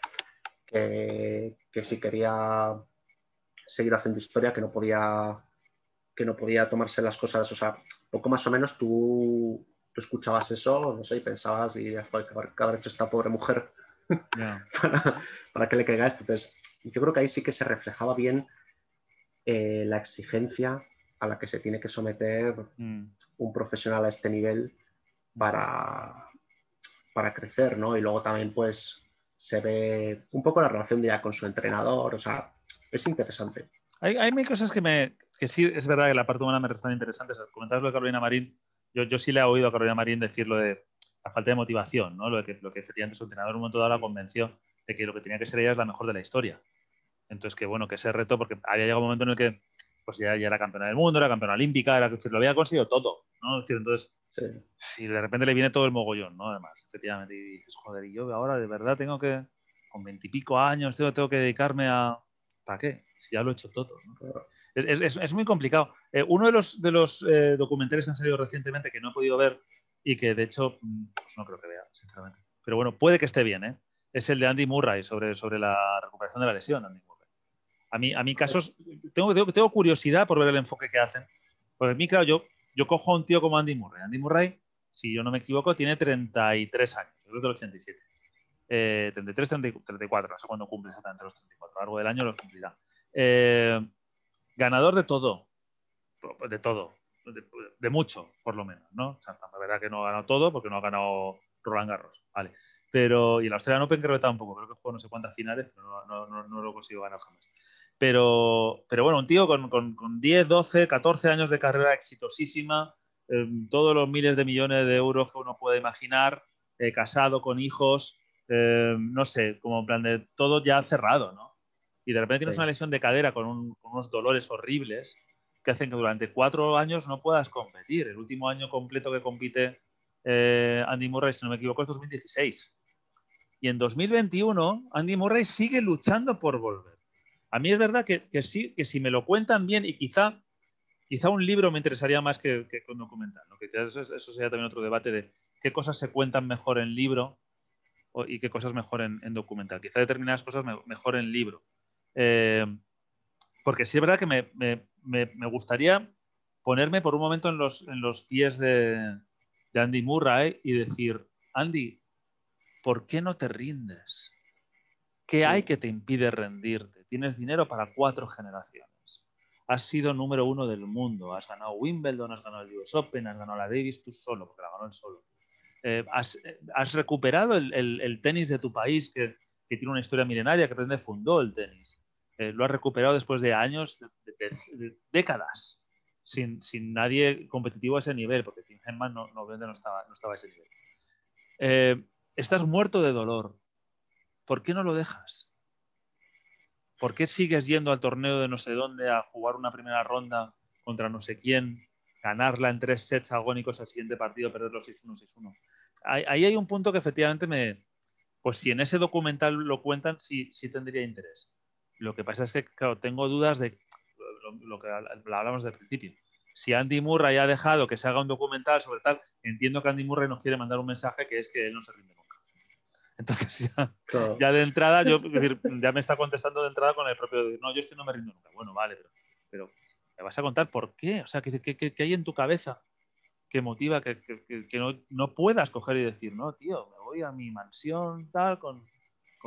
que si quería seguir haciendo historia, que no podía tomarse las cosas, o sea, poco más o menos tú escuchabas eso, no sé, y pensabas, y joder, ¿qué habrá hecho esta pobre mujer Yeah. para que le caiga esto? Entonces, yo creo que ahí sí que se reflejaba bien la exigencia a la que se tiene que someter un profesional a este nivel para crecer, ¿no? Y luego también, pues, se ve un poco la relación ya con su entrenador, o sea, es interesante. Hay cosas que sí, es verdad que la parte humana me resultan interesantes. Comentabas lo de Carolina Marín. Yo sí le he oído a Carolina Marín decir lo de la falta de motivación, ¿no? Lo que efectivamente su entrenador en un momento dado la convenció de que lo que tenía que ser ella es la mejor de la historia. Entonces, que bueno, que ese reto, porque había llegado un momento en el que pues ya era campeona del mundo, era campeona olímpica, lo había conseguido todo, ¿no? Es decir, entonces, Sí. si de repente le viene todo el mogollón, ¿no? Además, efectivamente, y dices, joder, y yo ahora de verdad tengo que, con 20 y pico años, tengo que dedicarme a... ¿Para qué? Si ya lo he hecho todo, ¿no? Claro. Es muy complicado. Uno de los documentales que han salido recientemente que no he podido ver y que de hecho pues no creo que vea, sinceramente. Pero bueno, puede que esté bien, ¿eh? Es el de Andy Murray sobre la recuperación de la lesión. Andy Murray. A mí casos, tengo curiosidad por ver el enfoque que hacen. Porque a mí, claro, yo cojo a un tío como Andy Murray. Andy Murray, si yo no me equivoco, tiene 33 años, yo creo que del 87. 33, 34, no sé cuándo cumple exactamente los 34, a lo largo del año los cumplirá. Ganador de todo, de mucho, por lo menos, ¿no? O sea, la verdad que no ha ganado todo porque no ha ganado Roland Garros, vale. Pero, y el Australian Open creo que tampoco, creo que jugó no sé cuántas finales, pero no lo consigo ganar jamás. Pero bueno, un tío con 10, 12, 14 años de carrera exitosísima, todos los miles de millones de euros que uno puede imaginar, casado, con hijos, no sé, como en plan de todo ya cerrado, ¿no? Y de repente tienes una lesión de cadera con unos dolores horribles que hacen que durante 4 años no puedas competir. El último año completo que compite Andy Murray, si no me equivoco, es 2016. Y en 2021 Andy Murray sigue luchando por volver. A mí es verdad que sí, que si me lo cuentan bien, y quizá un libro me interesaría más que un documental, ¿no? Que eso sería también otro debate de qué cosas se cuentan mejor en libro y qué cosas mejor en documental. Quizá determinadas cosas mejor en libro. Porque sí es verdad que me gustaría ponerme por un momento en los pies de Andy Murray y decir, Andy, ¿por qué no te rindes? ¿Qué hay que te impide rendirte? Tienes dinero para 4 generaciones. Has sido número 1 del mundo. Has ganado Wimbledon, has ganado el US Open, has ganado la Davis tú solo, porque la ganó él solo. Has recuperado el tenis de tu país, que tiene una historia milenaria, que realmente fundó el tenis. Lo has recuperado después de años, de décadas, sin nadie competitivo a ese nivel, porque Tim Henman no estaba a ese nivel. Estás muerto de dolor. ¿Por qué no lo dejas? ¿Por qué sigues yendo al torneo de no sé dónde a jugar una primera ronda contra no sé quién, ganarla en 3 sets agónicos al siguiente partido, perderlo 6-1, 6-1? Ahí hay un punto que efectivamente pues si en ese documental lo cuentan, sí tendría interés. Lo que pasa es que, claro, tengo dudas de lo que hablamos del principio. Si Andy Murray ha dejado que se haga un documental sobre tal, entiendo que Andy Murray nos quiere mandar un mensaje que es que él no se rinde nunca. Entonces ya de entrada, ya me está contestando de entrada con el propio, no, yo es que no me rindo nunca. Bueno, vale, pero ¿me vas a contar por qué? O sea, ¿qué hay en tu cabeza que motiva que no puedas coger y decir, no, tío, voy a mi mansión, tal, con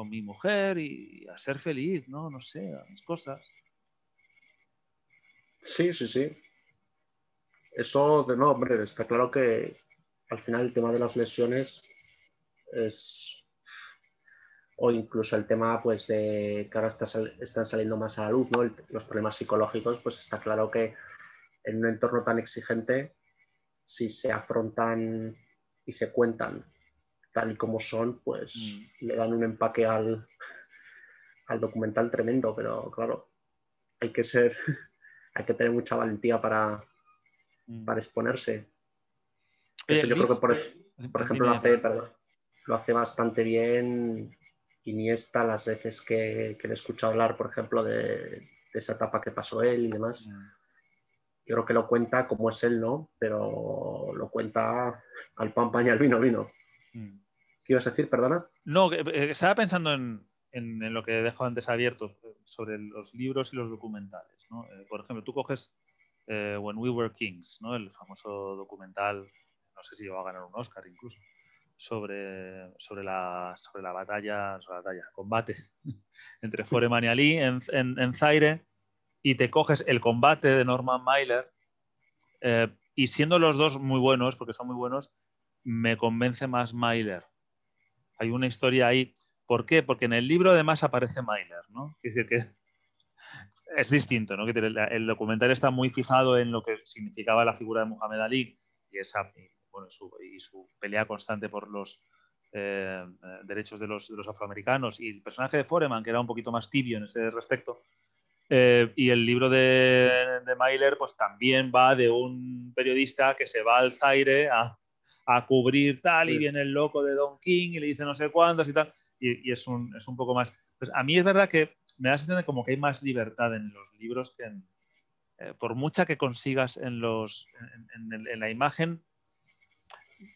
mi mujer y a ser feliz, ¿no? No sé, a mis cosas. Sí, sí, sí. Eso, no, hombre, está claro que al final el tema de las lesiones es, o incluso el tema pues de que ahora están saliendo más a la luz, ¿no? Los problemas psicológicos, pues está claro que en un entorno tan exigente, si se afrontan y se cuentan tal y como son, pues le dan un empaque al documental tremendo, pero claro, hay que ser, hay que tener mucha valentía para exponerse. Oye, Eso yo creo que, por ejemplo, dime, lo hace bastante bien Iniesta las veces que le he escuchado hablar, por ejemplo, de esa etapa que pasó él y demás. Yo creo que lo cuenta como es él, ¿no? Pero lo cuenta al pan, pan y al vino, vino. ¿Qué ibas a decir, perdona? No, estaba pensando en lo que he dejado antes abierto sobre los libros y los documentales, ¿no? Por ejemplo, tú coges When We Were Kings, ¿no? El famoso documental, no sé si va a ganar un Oscar incluso, sobre la combate entre Foreman y Ali en Zaire, y te coges el combate de Norman Mailer, y siendo los dos muy buenos, porque son muy buenos, me convence más Mailer. Hay una historia ahí. ¿Por qué? Porque en el libro además aparece Mailer, ¿no? Es decir, que es distinto, ¿no? Que el documental está muy fijado en lo que significaba la figura de Muhammad Ali y su pelea constante por los derechos de los afroamericanos, y el personaje de Foreman, que era un poquito más tibio en ese respecto. Y el libro de Mailer pues también va de un periodista que se va al Zaire a cubrir tal, y viene el loco de Don King y le dice no sé cuántos y tal, y es un poco más. Pues a mí es verdad que me da la sensación de como que hay más libertad en los libros que por mucha que consigas en la imagen,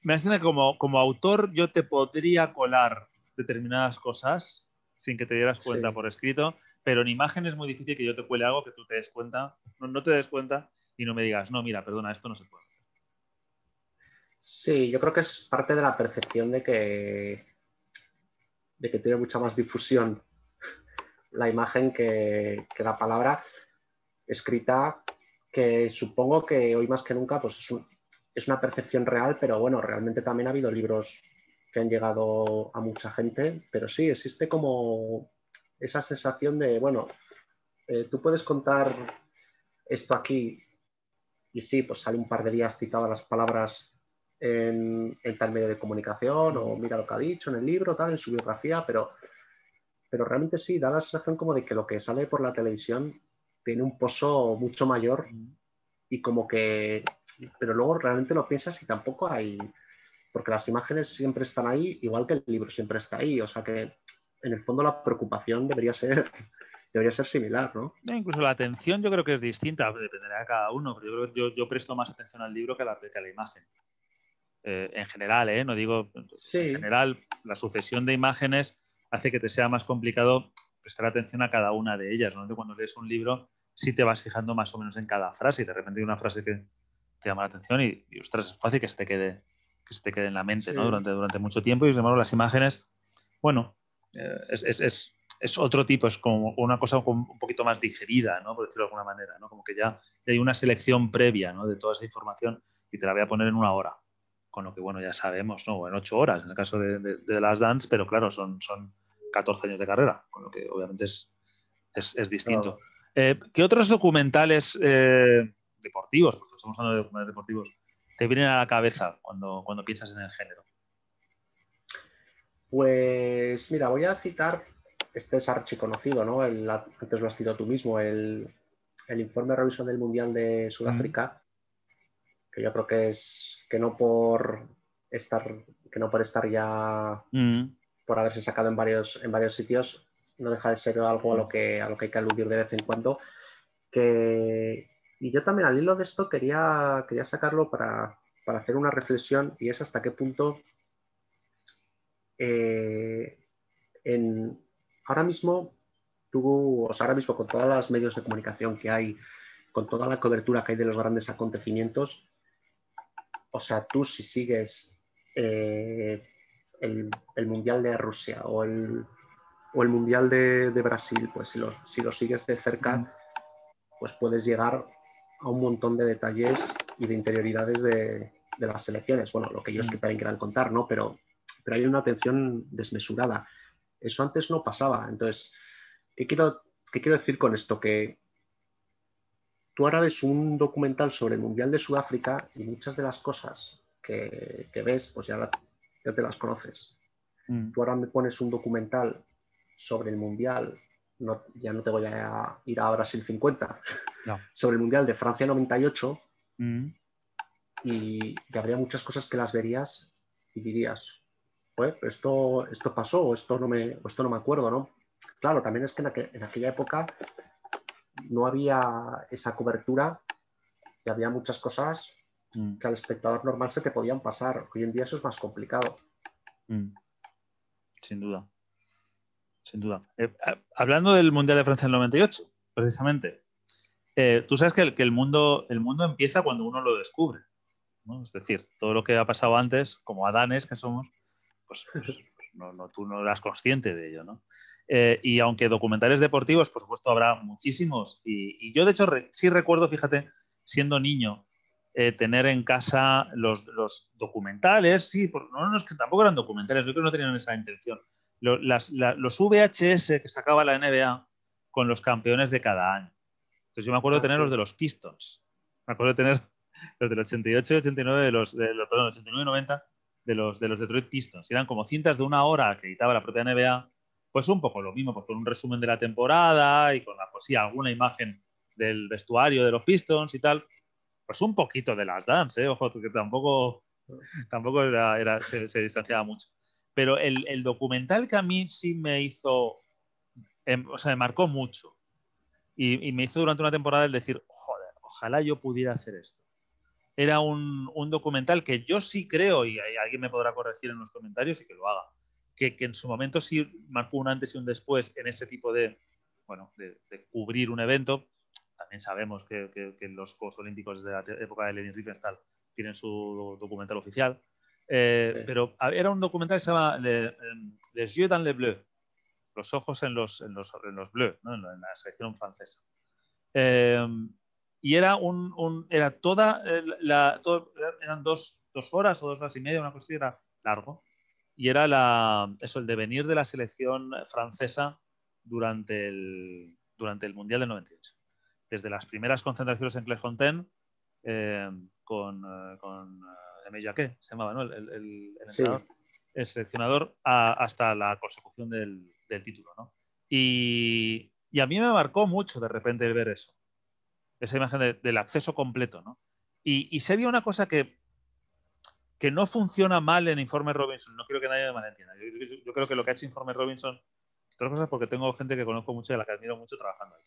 me da la sensación de que como autor yo te podría colar determinadas cosas sin que te dieras cuenta por escrito, pero en imagen es muy difícil que yo te cuele algo que tú te des cuenta, no te des cuenta y no me digas, no, mira, perdona, esto no se puede. Sí, yo creo que es parte de la percepción de que tiene mucha más difusión la imagen que la palabra escrita, que supongo que hoy más que nunca pues es una percepción real, pero bueno, realmente también ha habido libros que han llegado a mucha gente, pero sí, existe como esa sensación de, bueno, tú puedes contar esto aquí y sí, pues sale un par de días citadas las palabras en tal medio de comunicación o mira lo que ha dicho en el libro, tal, en su biografía, pero realmente sí, da la sensación como de que lo que sale por la televisión tiene un pozo mucho mayor y como que, pero luego realmente lo piensas y tampoco hay, porque las imágenes siempre están ahí, igual que el libro siempre está ahí, o sea que en el fondo la preocupación debería ser similar, ¿no? Incluso la atención yo creo que es distinta, dependerá de cada uno, pero yo presto más atención al libro que a la imagen. En general, no digo, sí. En general, la sucesión de imágenes hace que te sea más complicado prestar atención a cada una de ellas, ¿no? Cuando lees un libro sí te vas fijando más o menos en cada frase, y de repente hay una frase que te llama la atención y ostras, es fácil que se te quede en la mente, Sí. ¿no? Durante mucho tiempo, y sin embargo las imágenes, bueno, es otro tipo, es como una cosa un poquito más digerida, ¿no? Por decirlo de alguna manera, ¿no? Como que ya hay una selección previa, ¿no? De toda esa información, y te la voy a poner en 1 hora. Con lo que, bueno, ya sabemos, ¿no? O en 8 horas, en el caso de The Last Dance, pero claro, son 14 años de carrera, con lo que obviamente es distinto. ¿Qué otros documentales deportivos, porque estamos hablando de documentales deportivos, te vienen a la cabeza cuando piensas en el género? Pues mira, voy a citar, este es archiconocido, ¿no? Antes lo has citado tú mismo, el informe de revisión del Mundial de Sudáfrica, que yo creo que es que no por estar ya, por haberse sacado en varios sitios, no deja de ser algo a lo que hay que aludir de vez en cuando. Y yo también al hilo de esto quería sacarlo para hacer una reflexión, y es hasta qué punto ahora mismo ahora mismo con todos los medios de comunicación que hay, con toda la cobertura que hay de los grandes acontecimientos, o sea, tú si sigues el Mundial de Rusia o el Mundial de Brasil, pues si lo sigues de cerca, pues puedes llegar a un montón de detalles y de interioridades de las selecciones. Bueno, lo que ellos también quieran contar, ¿no? Pero hay una atención desmesurada. Eso antes no pasaba. Entonces, ¿qué quiero decir con esto? Que tú ahora ves un documental sobre el Mundial de Sudáfrica y muchas de las cosas que ves, pues ya te las conoces. Tú ahora me pones un documental sobre el Mundial, ya no te voy a ir a Brasil 50, no. sobre el Mundial de Francia 98 y habría muchas cosas que las verías y dirías, pues esto pasó o esto no me acuerdo, ¿no? Claro, también es que en aquella época no había esa cobertura y había muchas cosas que al espectador normal se te podían pasar. Hoy en día eso es más complicado. Sin duda. Sin duda. Hablando del Mundial de Francia del 98, precisamente, tú sabes que el mundo empieza cuando uno lo descubre, ¿no? Es decir, todo lo que ha pasado antes, como adanes que somos, pues tú no eras consciente de ello, ¿no? Y aunque documentales deportivos, por supuesto, habrá muchísimos. Y yo, de hecho, sí recuerdo, fíjate, siendo niño, tener en casa los documentales, sí, no es que tampoco eran documentales, yo creo que no tenían esa intención. Los VHS que sacaba la NBA con los campeones de cada año. Entonces yo me acuerdo de tener los de los Pistons. Me acuerdo de tener los del 88 y 89, perdón, 89 y 90 de los Detroit Pistons. Y eran como cintas de 1 hora que editaba la propia NBA. Pues un poco lo mismo, pues con un resumen de la temporada y con alguna imagen del vestuario de los Pistons y tal. Pues un poquito de las Dance, ojo, que tampoco se distanciaba mucho. Pero el documental que a mí sí me hizo, o sea, me marcó mucho y me hizo durante una temporada el decir, joder, ojalá yo pudiera hacer esto. Era un documental que yo sí creo, y alguien me podrá corregir en los comentarios y que lo haga, que en su momento sí marcó un antes y un después en este tipo de cubrir un evento. También sabemos que los Juegos Olímpicos de la época de Leni Riefenstahl tienen su documental oficial. Pero era un documental que se llama Les Yeux dans les Bleus, los ojos en los Bleus, ¿no? en la selección francesa. Y era eran 2 horas o 2 horas y media, una cosa así, era largo. Y era el devenir de la selección francesa durante el Mundial del 98. Desde las primeras concentraciones en Clairefontaine con Aimé Jacquet, se llamaba, ¿no? El entrenador, sí. El seleccionador, hasta la consecución del título, ¿no? Y a mí me marcó mucho de repente el ver eso. Esa imagen del acceso completo, ¿no? Y se vio una cosa que no funciona mal en Informe Robinson. No quiero que nadie me malentienda. Yo creo que lo que ha hecho Informe Robinson, otras cosas porque tengo gente que conozco mucho y a la que admiro mucho trabajando ahí.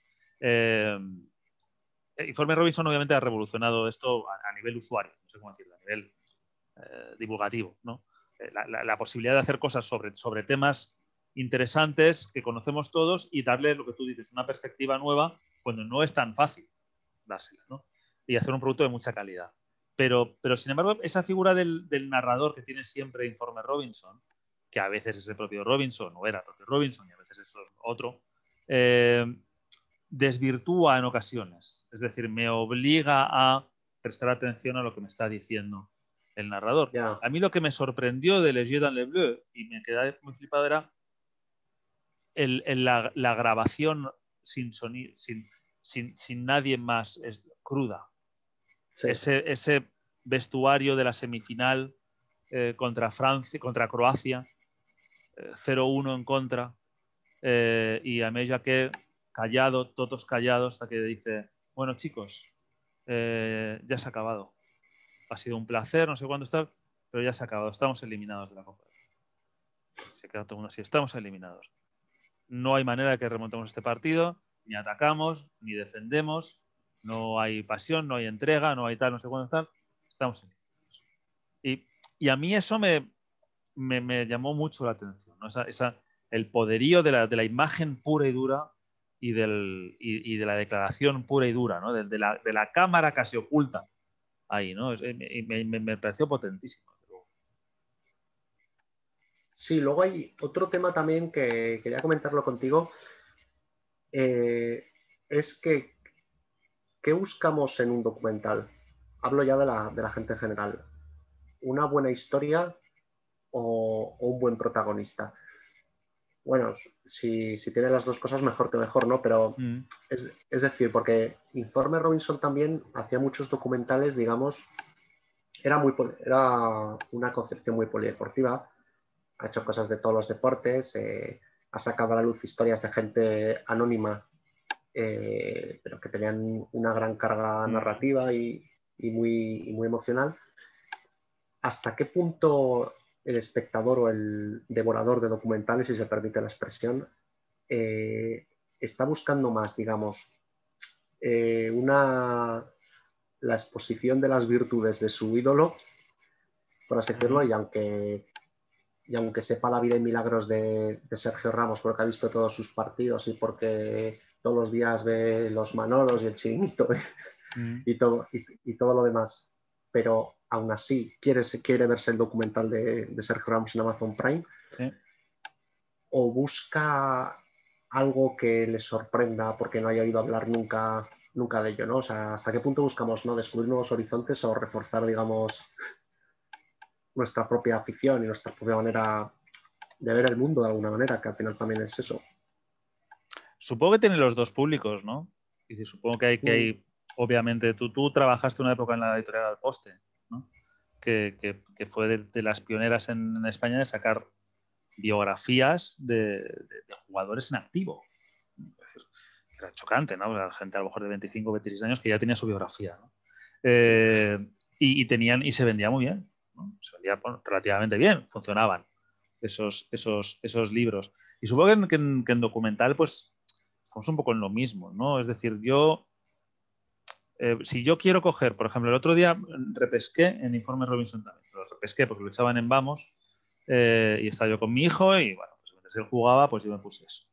Informe Robinson obviamente ha revolucionado esto a nivel usuario, no sé cómo decirlo, a nivel divulgativo, ¿no? La posibilidad de hacer cosas sobre temas interesantes que conocemos todos y darle, lo que tú dices, una perspectiva nueva cuando no es tan fácil dársela, ¿no? Y hacer un producto de mucha calidad. Pero sin embargo, esa figura del narrador que tiene siempre Informe Robinson, que a veces es el propio Robinson, o era el propio Robinson, y a veces es otro, desvirtúa en ocasiones. Es decir, me obliga a prestar atención a lo que me está diciendo el narrador. Yeah. A mí lo que me sorprendió de Les Yeux dans les Bleus, y me quedé muy flipado, era la grabación sin sonido, sin nadie más, es cruda. Sí. Ese vestuario de la semifinal contra Francia, contra Croacia, 0-1 en contra, y Aimé Jacquet callado, todos callados, hasta que dice, bueno, chicos, ya se ha acabado. Ha sido un placer, no sé cuándo estar, pero ya se ha acabado. Estamos eliminados de la Copa. Se queda todo el mundo así, estamos eliminados. No hay manera de que remontemos este partido, ni atacamos, ni defendemos, no hay pasión, no hay entrega, no hay tal, no sé cuándo tal, estamos eliminados. Y a mí eso me llamó mucho la atención, ¿no? El poderío de la imagen pura y dura y de la declaración pura y dura, ¿no? de la cámara casi oculta ahí, ¿no? Me pareció potentísimo. Sí, luego hay otro tema también que quería comentarlo contigo. Es que, ¿qué buscamos en un documental? Hablo ya de la gente en general. ¿Una buena historia o un buen protagonista? Bueno, si tiene las dos cosas, mejor que mejor, ¿no? Pero es decir, porque Informe Robinson también hacía muchos documentales, digamos, era una concepción muy polideportiva, ha hecho cosas de todos los deportes, ha sacado a la luz historias de gente anónima, pero que tenían una gran carga narrativa y muy emocional. ¿Hasta qué punto el espectador o el devorador de documentales, si se permite la expresión, está buscando más, digamos, la exposición de las virtudes de su ídolo, por así decirlo, y aunque sepa la vida y milagros de Sergio Ramos, porque ha visto todos sus partidos y porque todos los días ve los Manolos y el Chiringuito y todo lo demás, pero aún así quiere verse el documental de Sergio Ramos en Amazon Prime, Sí. o busca algo que le sorprenda porque no haya oído hablar nunca de ello, ¿no? O sea, ¿hasta qué punto buscamos, ¿no?, descubrir nuevos horizontes o reforzar, digamos, nuestra propia afición y nuestra propia manera de ver el mundo de alguna manera, que al final también es eso? Supongo que tiene los dos públicos, ¿no? Y sí, supongo que hay obviamente, tú trabajaste una época en la editorial Al Poste, ¿no? Que fue de las pioneras en España de sacar biografías de jugadores en activo. Es decir, que era chocante, ¿no? La gente a lo mejor de 25 o 26 años que ya tenía su biografía, ¿no? Y se vendía muy bien, ¿no? Se vendía relativamente bien, funcionaban esos libros. Y supongo que en documental, pues, estamos un poco en lo mismo, ¿no? Es decir, si yo quiero coger, por ejemplo, el otro día repesqué en Informe Robinson también, pero repesqué porque lo echaban en Vamos, y estaba yo con mi hijo y, bueno, pues mientras él jugaba, pues yo me puse eso.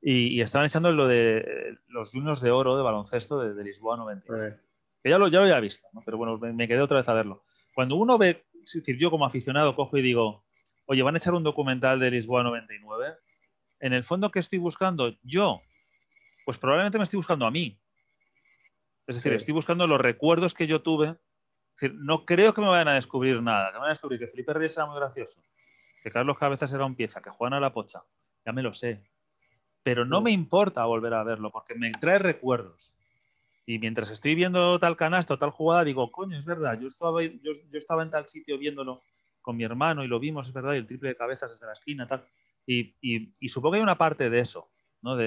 Y estaban echando lo de los Juniors de Oro de baloncesto de Lisboa 99. Que ya lo había visto, ¿no? Pero bueno, me quedé otra vez a verlo. Cuando uno ve, es decir, yo como aficionado cojo y digo, oye, van a echar un documental de Lisboa 99, en el fondo, ¿qué estoy buscando? Yo, pues probablemente me estoy buscando a mí. Es decir, estoy buscando los recuerdos que yo tuve. Es decir, no creo que me vayan a descubrir nada. Que me van a descubrir que Felipe Reyes era muy gracioso, que Carlos Cabezas era un pieza, que Juan a la Pocha. Ya me lo sé. Pero no me importa volver a verlo porque me trae recuerdos. Y mientras estoy viendo tal canasto, tal jugada, digo, coño, es verdad, yo estaba en tal sitio viéndolo con mi hermano y lo vimos, es verdad, y el triple de cabezas desde la esquina, tal. Y supongo que hay una parte de eso, ¿no?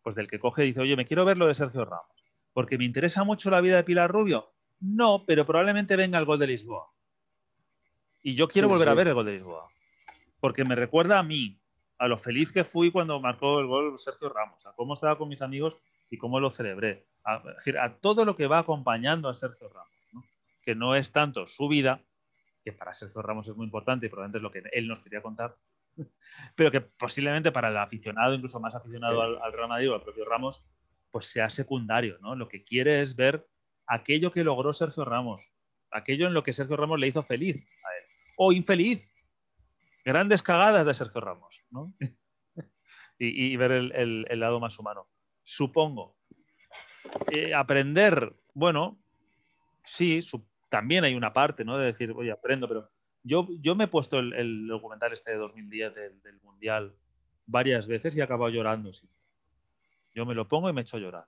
Pues del que coge y dice, oye, me quiero ver lo de Sergio Ramos. ¿Porque me interesa mucho la vida de Pilar Rubio? No, pero probablemente venga el gol de Lisboa. Y yo quiero volver a ver el gol de Lisboa. Porque me recuerda a mí, a lo feliz que fui cuando marcó el gol Sergio Ramos, a cómo estaba con mis amigos y cómo lo celebré. Es decir, a todo lo que va acompañando a Sergio Ramos, ¿no? Que no es tanto su vida, que para Sergio Ramos es muy importante y probablemente es lo que él nos quería contar, pero que posiblemente para el aficionado, incluso más aficionado al Real Madrid o al propio Ramos, pues sea secundario, ¿no? Lo que quiere es ver aquello que logró Sergio Ramos, aquello en lo que Sergio Ramos le hizo feliz a él, o infeliz, grandes cagadas de Sergio Ramos, ¿no? y ver el lado más humano. Supongo. Aprender, bueno, sí, también hay una parte, ¿no? De decir, oye, aprendo, pero yo me he puesto el documental este de 2010 del Mundial varias veces y he acabado llorando. Sí. Yo me lo pongo y me echo a llorar,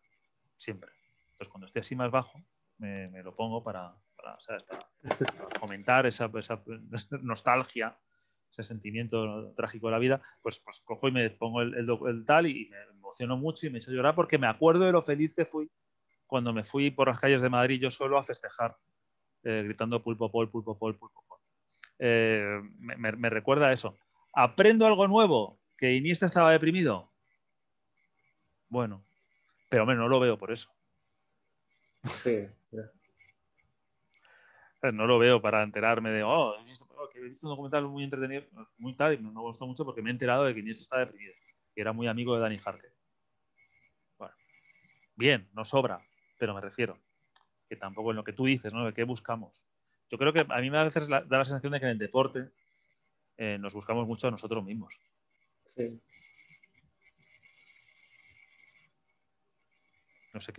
siempre. Entonces, cuando esté así más bajo, me lo pongo ¿sabes? para fomentar esa nostalgia, ese sentimiento trágico de la vida, pues cojo y me pongo el tal y me emociono mucho y me echo a llorar porque me acuerdo de lo feliz que fui cuando me fui por las calles de Madrid yo solo a festejar, gritando pulpo pol, pulpo pol, pulpo pol. Me recuerda a eso. ¿Aprendo algo nuevo? ¿Que Iniesta estaba deprimido? Bueno, pero hombre, no lo veo por eso. Sí. No lo veo para enterarme de, que he visto un documental muy entretenido, muy tal, y no me gustó mucho porque me he enterado de que Iniesta está deprimido, que era muy amigo de Dani Jarque. Bueno, bien, no sobra, pero me refiero que tampoco en lo que tú dices, ¿no? De qué buscamos. Yo creo que a mí a veces da la sensación de que en el deporte nos buscamos mucho a nosotros mismos. Sí. No sé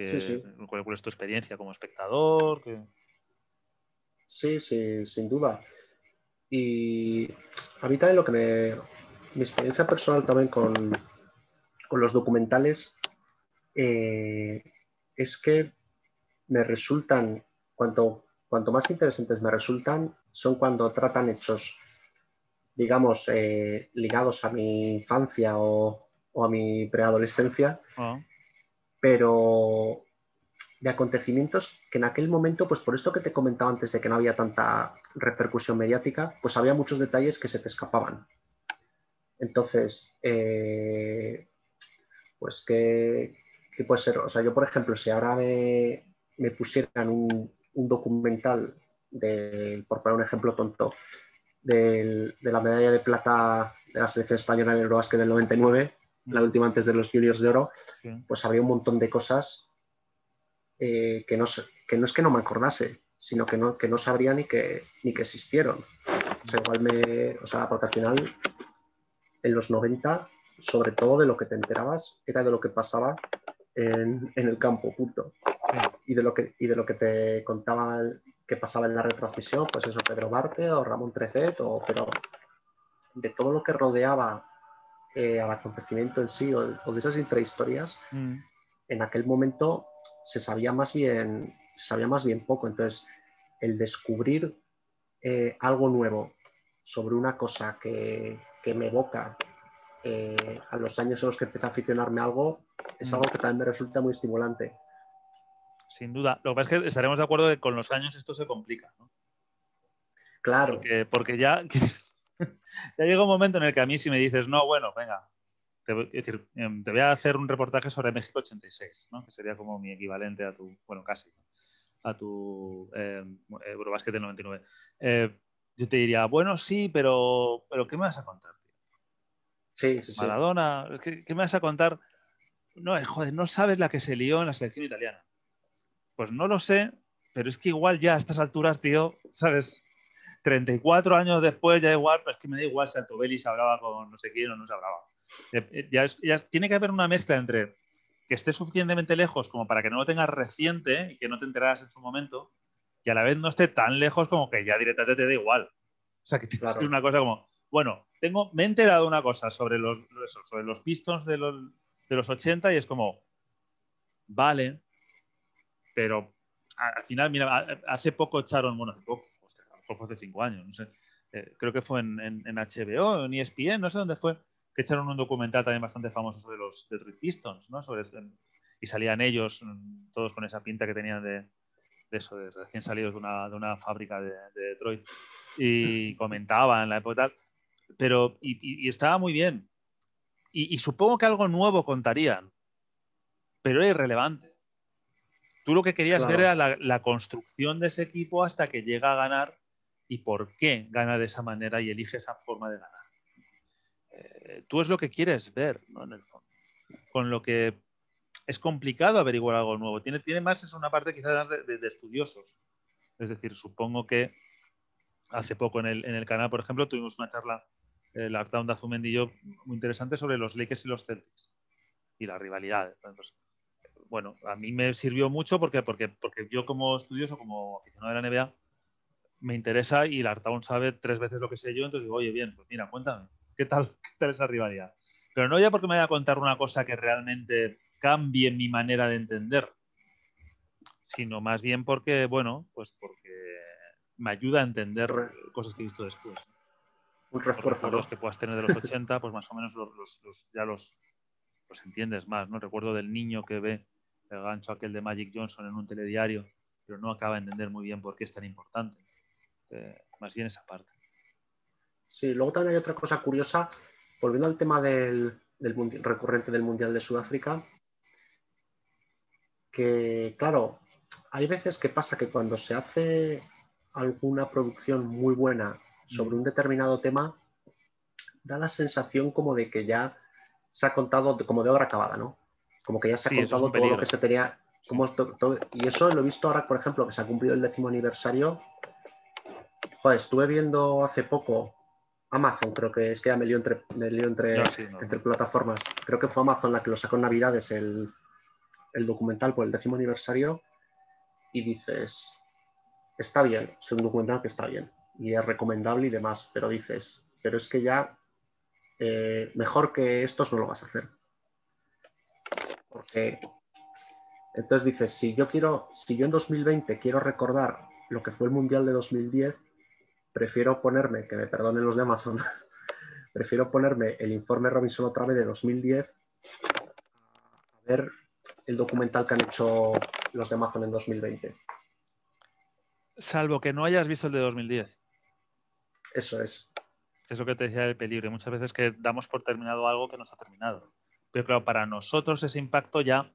cuál es tu experiencia como espectador. Sí, sin duda. Y a mí también mi experiencia personal también con los documentales es que me resultan, cuanto más interesantes me resultan, son cuando tratan hechos, digamos, ligados a mi infancia o a mi preadolescencia, pero de acontecimientos que en aquel momento, pues por esto que te comentaba antes de que no había tanta repercusión mediática, pues había muchos detalles que se te escapaban. Entonces, pues ¿qué puede ser? O sea, yo por ejemplo, si ahora me pusieran un documental, por poner un ejemplo tonto, de la medalla de plata de la selección española en el Eurobásquet del 99, la última antes de los Juniors de Oro, pues habría un montón de cosas que no es que no me acordase, sino que no sabría ni que existieron. O sea, porque al final, en los 90, sobre todo de lo que te enterabas, era de lo que pasaba en el campo, punto. Y de lo que te contaba que pasaba en la retransmisión, pues eso, Pedro Barte o Ramón Trecet, pero de todo lo que rodeaba al acontecimiento en sí o de esas intrahistorias, en aquel momento se sabía más bien poco. Entonces, el descubrir algo nuevo sobre una cosa que me evoca a los años en los que empecé a aficionarme a algo, es algo que también me resulta muy estimulante. Sin duda. Lo que pasa es que estaremos de acuerdo que con los años esto se complica, ¿no? Claro. Porque ya llega un momento en el que a mí si me dices, no, bueno, venga, te voy a hacer un reportaje sobre México 86, ¿no? Que sería como mi equivalente a tu, bueno, casi, a tu Eurobásquet del 99. Yo te diría, bueno, sí, pero ¿qué me vas a contar, tío? Sí. Maradona, ¿qué me vas a contar? No, joder, no sabes la que se lió en la selección italiana. Pues no lo sé, pero es que igual ya a estas alturas, tío, ¿sabes? 34 años después, ya igual, pero es que me da igual si Altobelli se hablaba con no sé quién o no se hablaba. Ya tiene que haber una mezcla entre que esté suficientemente lejos como para que no lo tengas reciente y que no te enteraras en su momento, y a la vez no esté tan lejos como que ya directamente te da igual. O sea, que tiene que ser una cosa como, bueno, me he enterado una cosa sobre los Pistons de los 80 y es como, vale, pero al final, mira, hace poco echaron, bueno, hace poco, hostia, a lo mejor fue hace 5 años, no sé, creo que fue en HBO, en ESPN, no sé dónde fue, que echaron un documental también bastante famoso sobre los Detroit Pistons, ¿no? Y salían ellos, todos con esa pinta que tenían de eso, de recién salidos de una fábrica de Detroit, y comentaban la época tal, pero, y estaba muy bien. Y supongo que algo nuevo contarían, pero era irrelevante. Tú lo que querías ver era la construcción de ese equipo hasta que llega a ganar y por qué gana de esa manera y elige esa forma de ganar. Tú es lo que quieres ver, ¿no? En el fondo. Con lo que es complicado averiguar algo nuevo. Tiene más, es una parte quizás de estudiosos. Es decir, supongo que hace poco en el canal, por ejemplo, tuvimos una charla, el Artaun Dazumendi y yo, muy interesante sobre los Lakers y los Celtics y la rivalidad. Entonces, bueno, a mí me sirvió mucho porque yo como estudioso, como aficionado de la NBA, me interesa y el Artaun sabe 3 veces lo que sé yo, entonces digo, oye, bien, pues mira, cuéntame, ¿qué tal esa rivalidad? Pero no ya porque me vaya a contar una cosa que realmente cambie mi manera de entender, sino más bien porque, bueno, pues porque me ayuda a entender cosas que he visto después. Un refuerzo, los recuerdos, ¿no? que puedas tener de los 80, pues más o menos ya los entiendes más, ¿no? El recuerdo del niño que ve el gancho aquel de Magic Johnson en un telediario, pero no acaba de entender muy bien por qué es tan importante. Más bien esa parte. Sí, luego también hay otra cosa curiosa, volviendo al tema del recurrente del Mundial de Sudáfrica, que claro, hay veces que pasa que cuando se hace alguna producción muy buena sobre un determinado tema, da la sensación como de que ya se ha contado como de obra acabada, ¿no? Como que ya se ha contado todo lo que se tenía. Sí. Y eso lo he visto ahora, por ejemplo, que se ha cumplido el 10º aniversario. Joder, estuve viendo hace poco Amazon, creo que es que ya me lío entre plataformas. Creo que fue Amazon la que lo sacó en Navidades, el documental por el 10º aniversario, y dices, está bien, es un documental que está bien y es recomendable y demás, pero dices, pero es que ya mejor que estos no lo vas a hacer. Porque entonces dices, si yo en 2020 quiero recordar lo que fue el Mundial de 2010, prefiero ponerme, que me perdonen los de Amazon, prefiero ponerme el informe Robinson otra vez de 2010 a ver el documental que han hecho los de Amazon en 2020. Salvo que no hayas visto el de 2010. Eso es. Es lo que te decía del peligro. Muchas veces que damos por terminado algo que no está terminado. Pero claro, para nosotros ese impacto ya,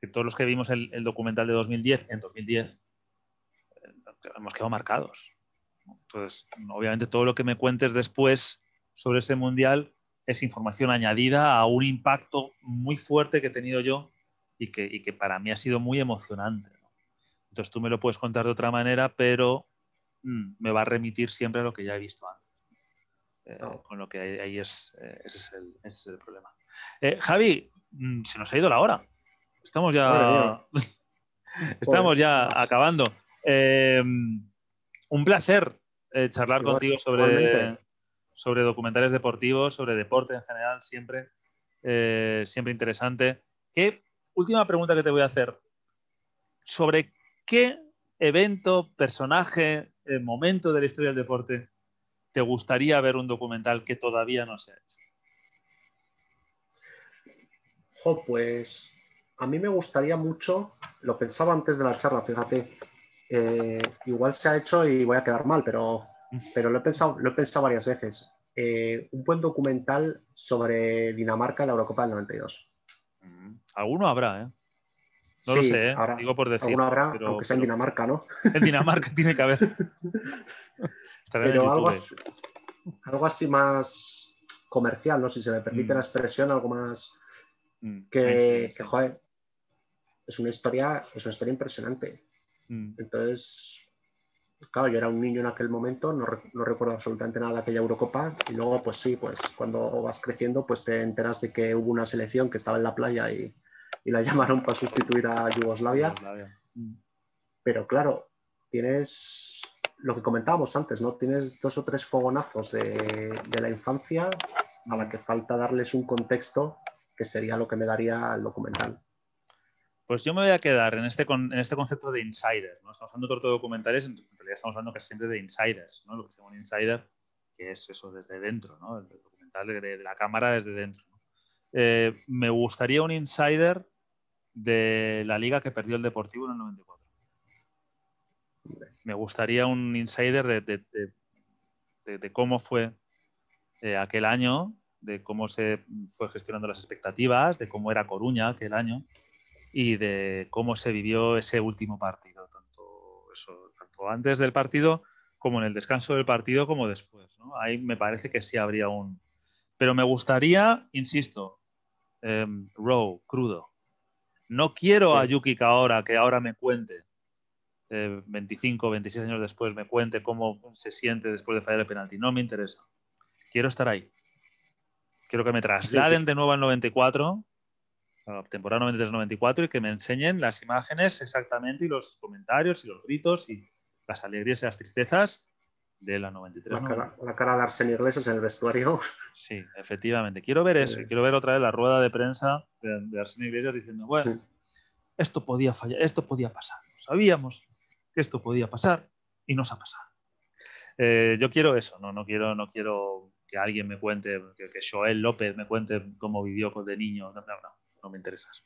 que todos los que vimos el documental de 2010, en 2010, hemos quedado marcados. Entonces, obviamente todo lo que me cuentes después sobre ese mundial es información añadida a un impacto muy fuerte que he tenido yo y que para mí ha sido muy emocionante, ¿no? Entonces tú me lo puedes contar de otra manera, pero me va a remitir siempre a lo que ya he visto antes. Con lo que ahí ese es el problema. Javi, se nos ha ido la hora. Estamos ya, estamos ya acabando. Un placer charlar contigo sobre documentales deportivos, sobre deporte en general, siempre interesante. Última pregunta que te voy a hacer. ¿Sobre qué evento, personaje, momento de la historia del deporte te gustaría ver un documental que todavía no se ha hecho? Pues a mí me gustaría mucho, lo pensaba antes de la charla, fíjate, igual se ha hecho y voy a quedar mal, pero lo he pensado varias veces. Un buen documental sobre Dinamarca en la Eurocopa del 92. Alguno habrá, ¿eh? No sí, lo sé, ¿eh? Habrá, Digo por decir. Alguno habrá, aunque sea en Dinamarca, ¿no? En Dinamarca tiene que haber. Estará en pero YouTube. Algo así más comercial, ¿no? Si se me permite la expresión, algo más que joder, es una historia impresionante. Entonces, claro, yo era un niño en aquel momento, no recuerdo absolutamente nada de aquella Eurocopa, y luego, pues sí, pues cuando vas creciendo, pues te enteras de que hubo una selección que estaba en la playa y la llamaron para sustituir a Yugoslavia. Pero claro, tienes lo que comentábamos antes, ¿no? Tienes 2 o 3 fogonazos de la infancia a la que falta darles un contexto que sería lo que me daría el documental. Pues yo me voy a quedar en este concepto de insider, ¿no? Estamos hablando de documentales, en realidad estamos hablando casi siempre de insiders, ¿no? Lo que se llama un insider, que es eso desde dentro, ¿no? El documental de la cámara desde dentro, ¿no? Me gustaría un insider de la liga que perdió el Deportivo en el 94. Me gustaría un insider de cómo fue aquel año, de cómo se fue gestionando las expectativas, de cómo era Coruña aquel año y de cómo se vivió ese último partido, tanto antes del partido como en el descanso del partido como después, ¿no? Ahí me parece que sí habría un... Pero me gustaría, insisto, raw, crudo. No quiero a Yuki Kaora que ahora me cuente 25, 26 años después me cuente cómo se siente después de fallar el penalti. No me interesa. Quiero estar ahí. Quiero que me trasladen de nuevo al 94, a la temporada 93-94, y que me enseñen las imágenes exactamente y los comentarios y los gritos y las alegrías y las tristezas de la 93-94. La cara de Arsène Iglesias en el vestuario. Sí, efectivamente. Quiero ver eso. Y quiero ver otra vez la rueda de prensa de Arsène Iglesias diciendo, bueno, esto podía fallar, esto podía pasar. Sabíamos que esto podía pasar y nos ha pasado. Yo quiero eso, no quiero que alguien me cuente, que Joel López me cuente cómo vivió de niño. No me interesa eso.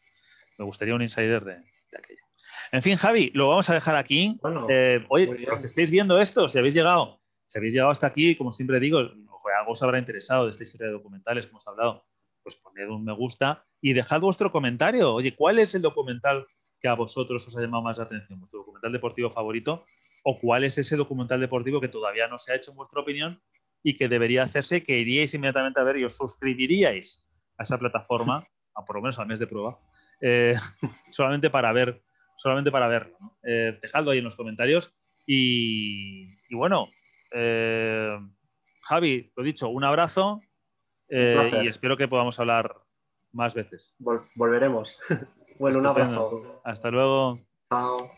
Me gustaría un insider de aquello. En fin, Javi, lo vamos a dejar aquí. Bueno, oye, los que estáis viendo esto, si habéis llegado hasta aquí, como siempre digo, algo os habrá interesado de esta historia de documentales que hemos hablado, pues poned un me gusta y dejad vuestro comentario. Oye, ¿cuál es el documental que a vosotros os ha llamado más la atención? ¿Vuestro documental deportivo favorito? ¿O cuál es ese documental deportivo que todavía no se ha hecho en vuestra opinión y que debería hacerse, que iríais inmediatamente a ver y os suscribiríais a esa plataforma, por lo menos al mes de prueba, solamente para verlo, ¿no? Dejadlo ahí en los comentarios y bueno, Javi, lo dicho, un abrazo y espero que podamos hablar más veces. Volveremos. Bueno, Estupendo. un abrazo. Hasta luego. Chao.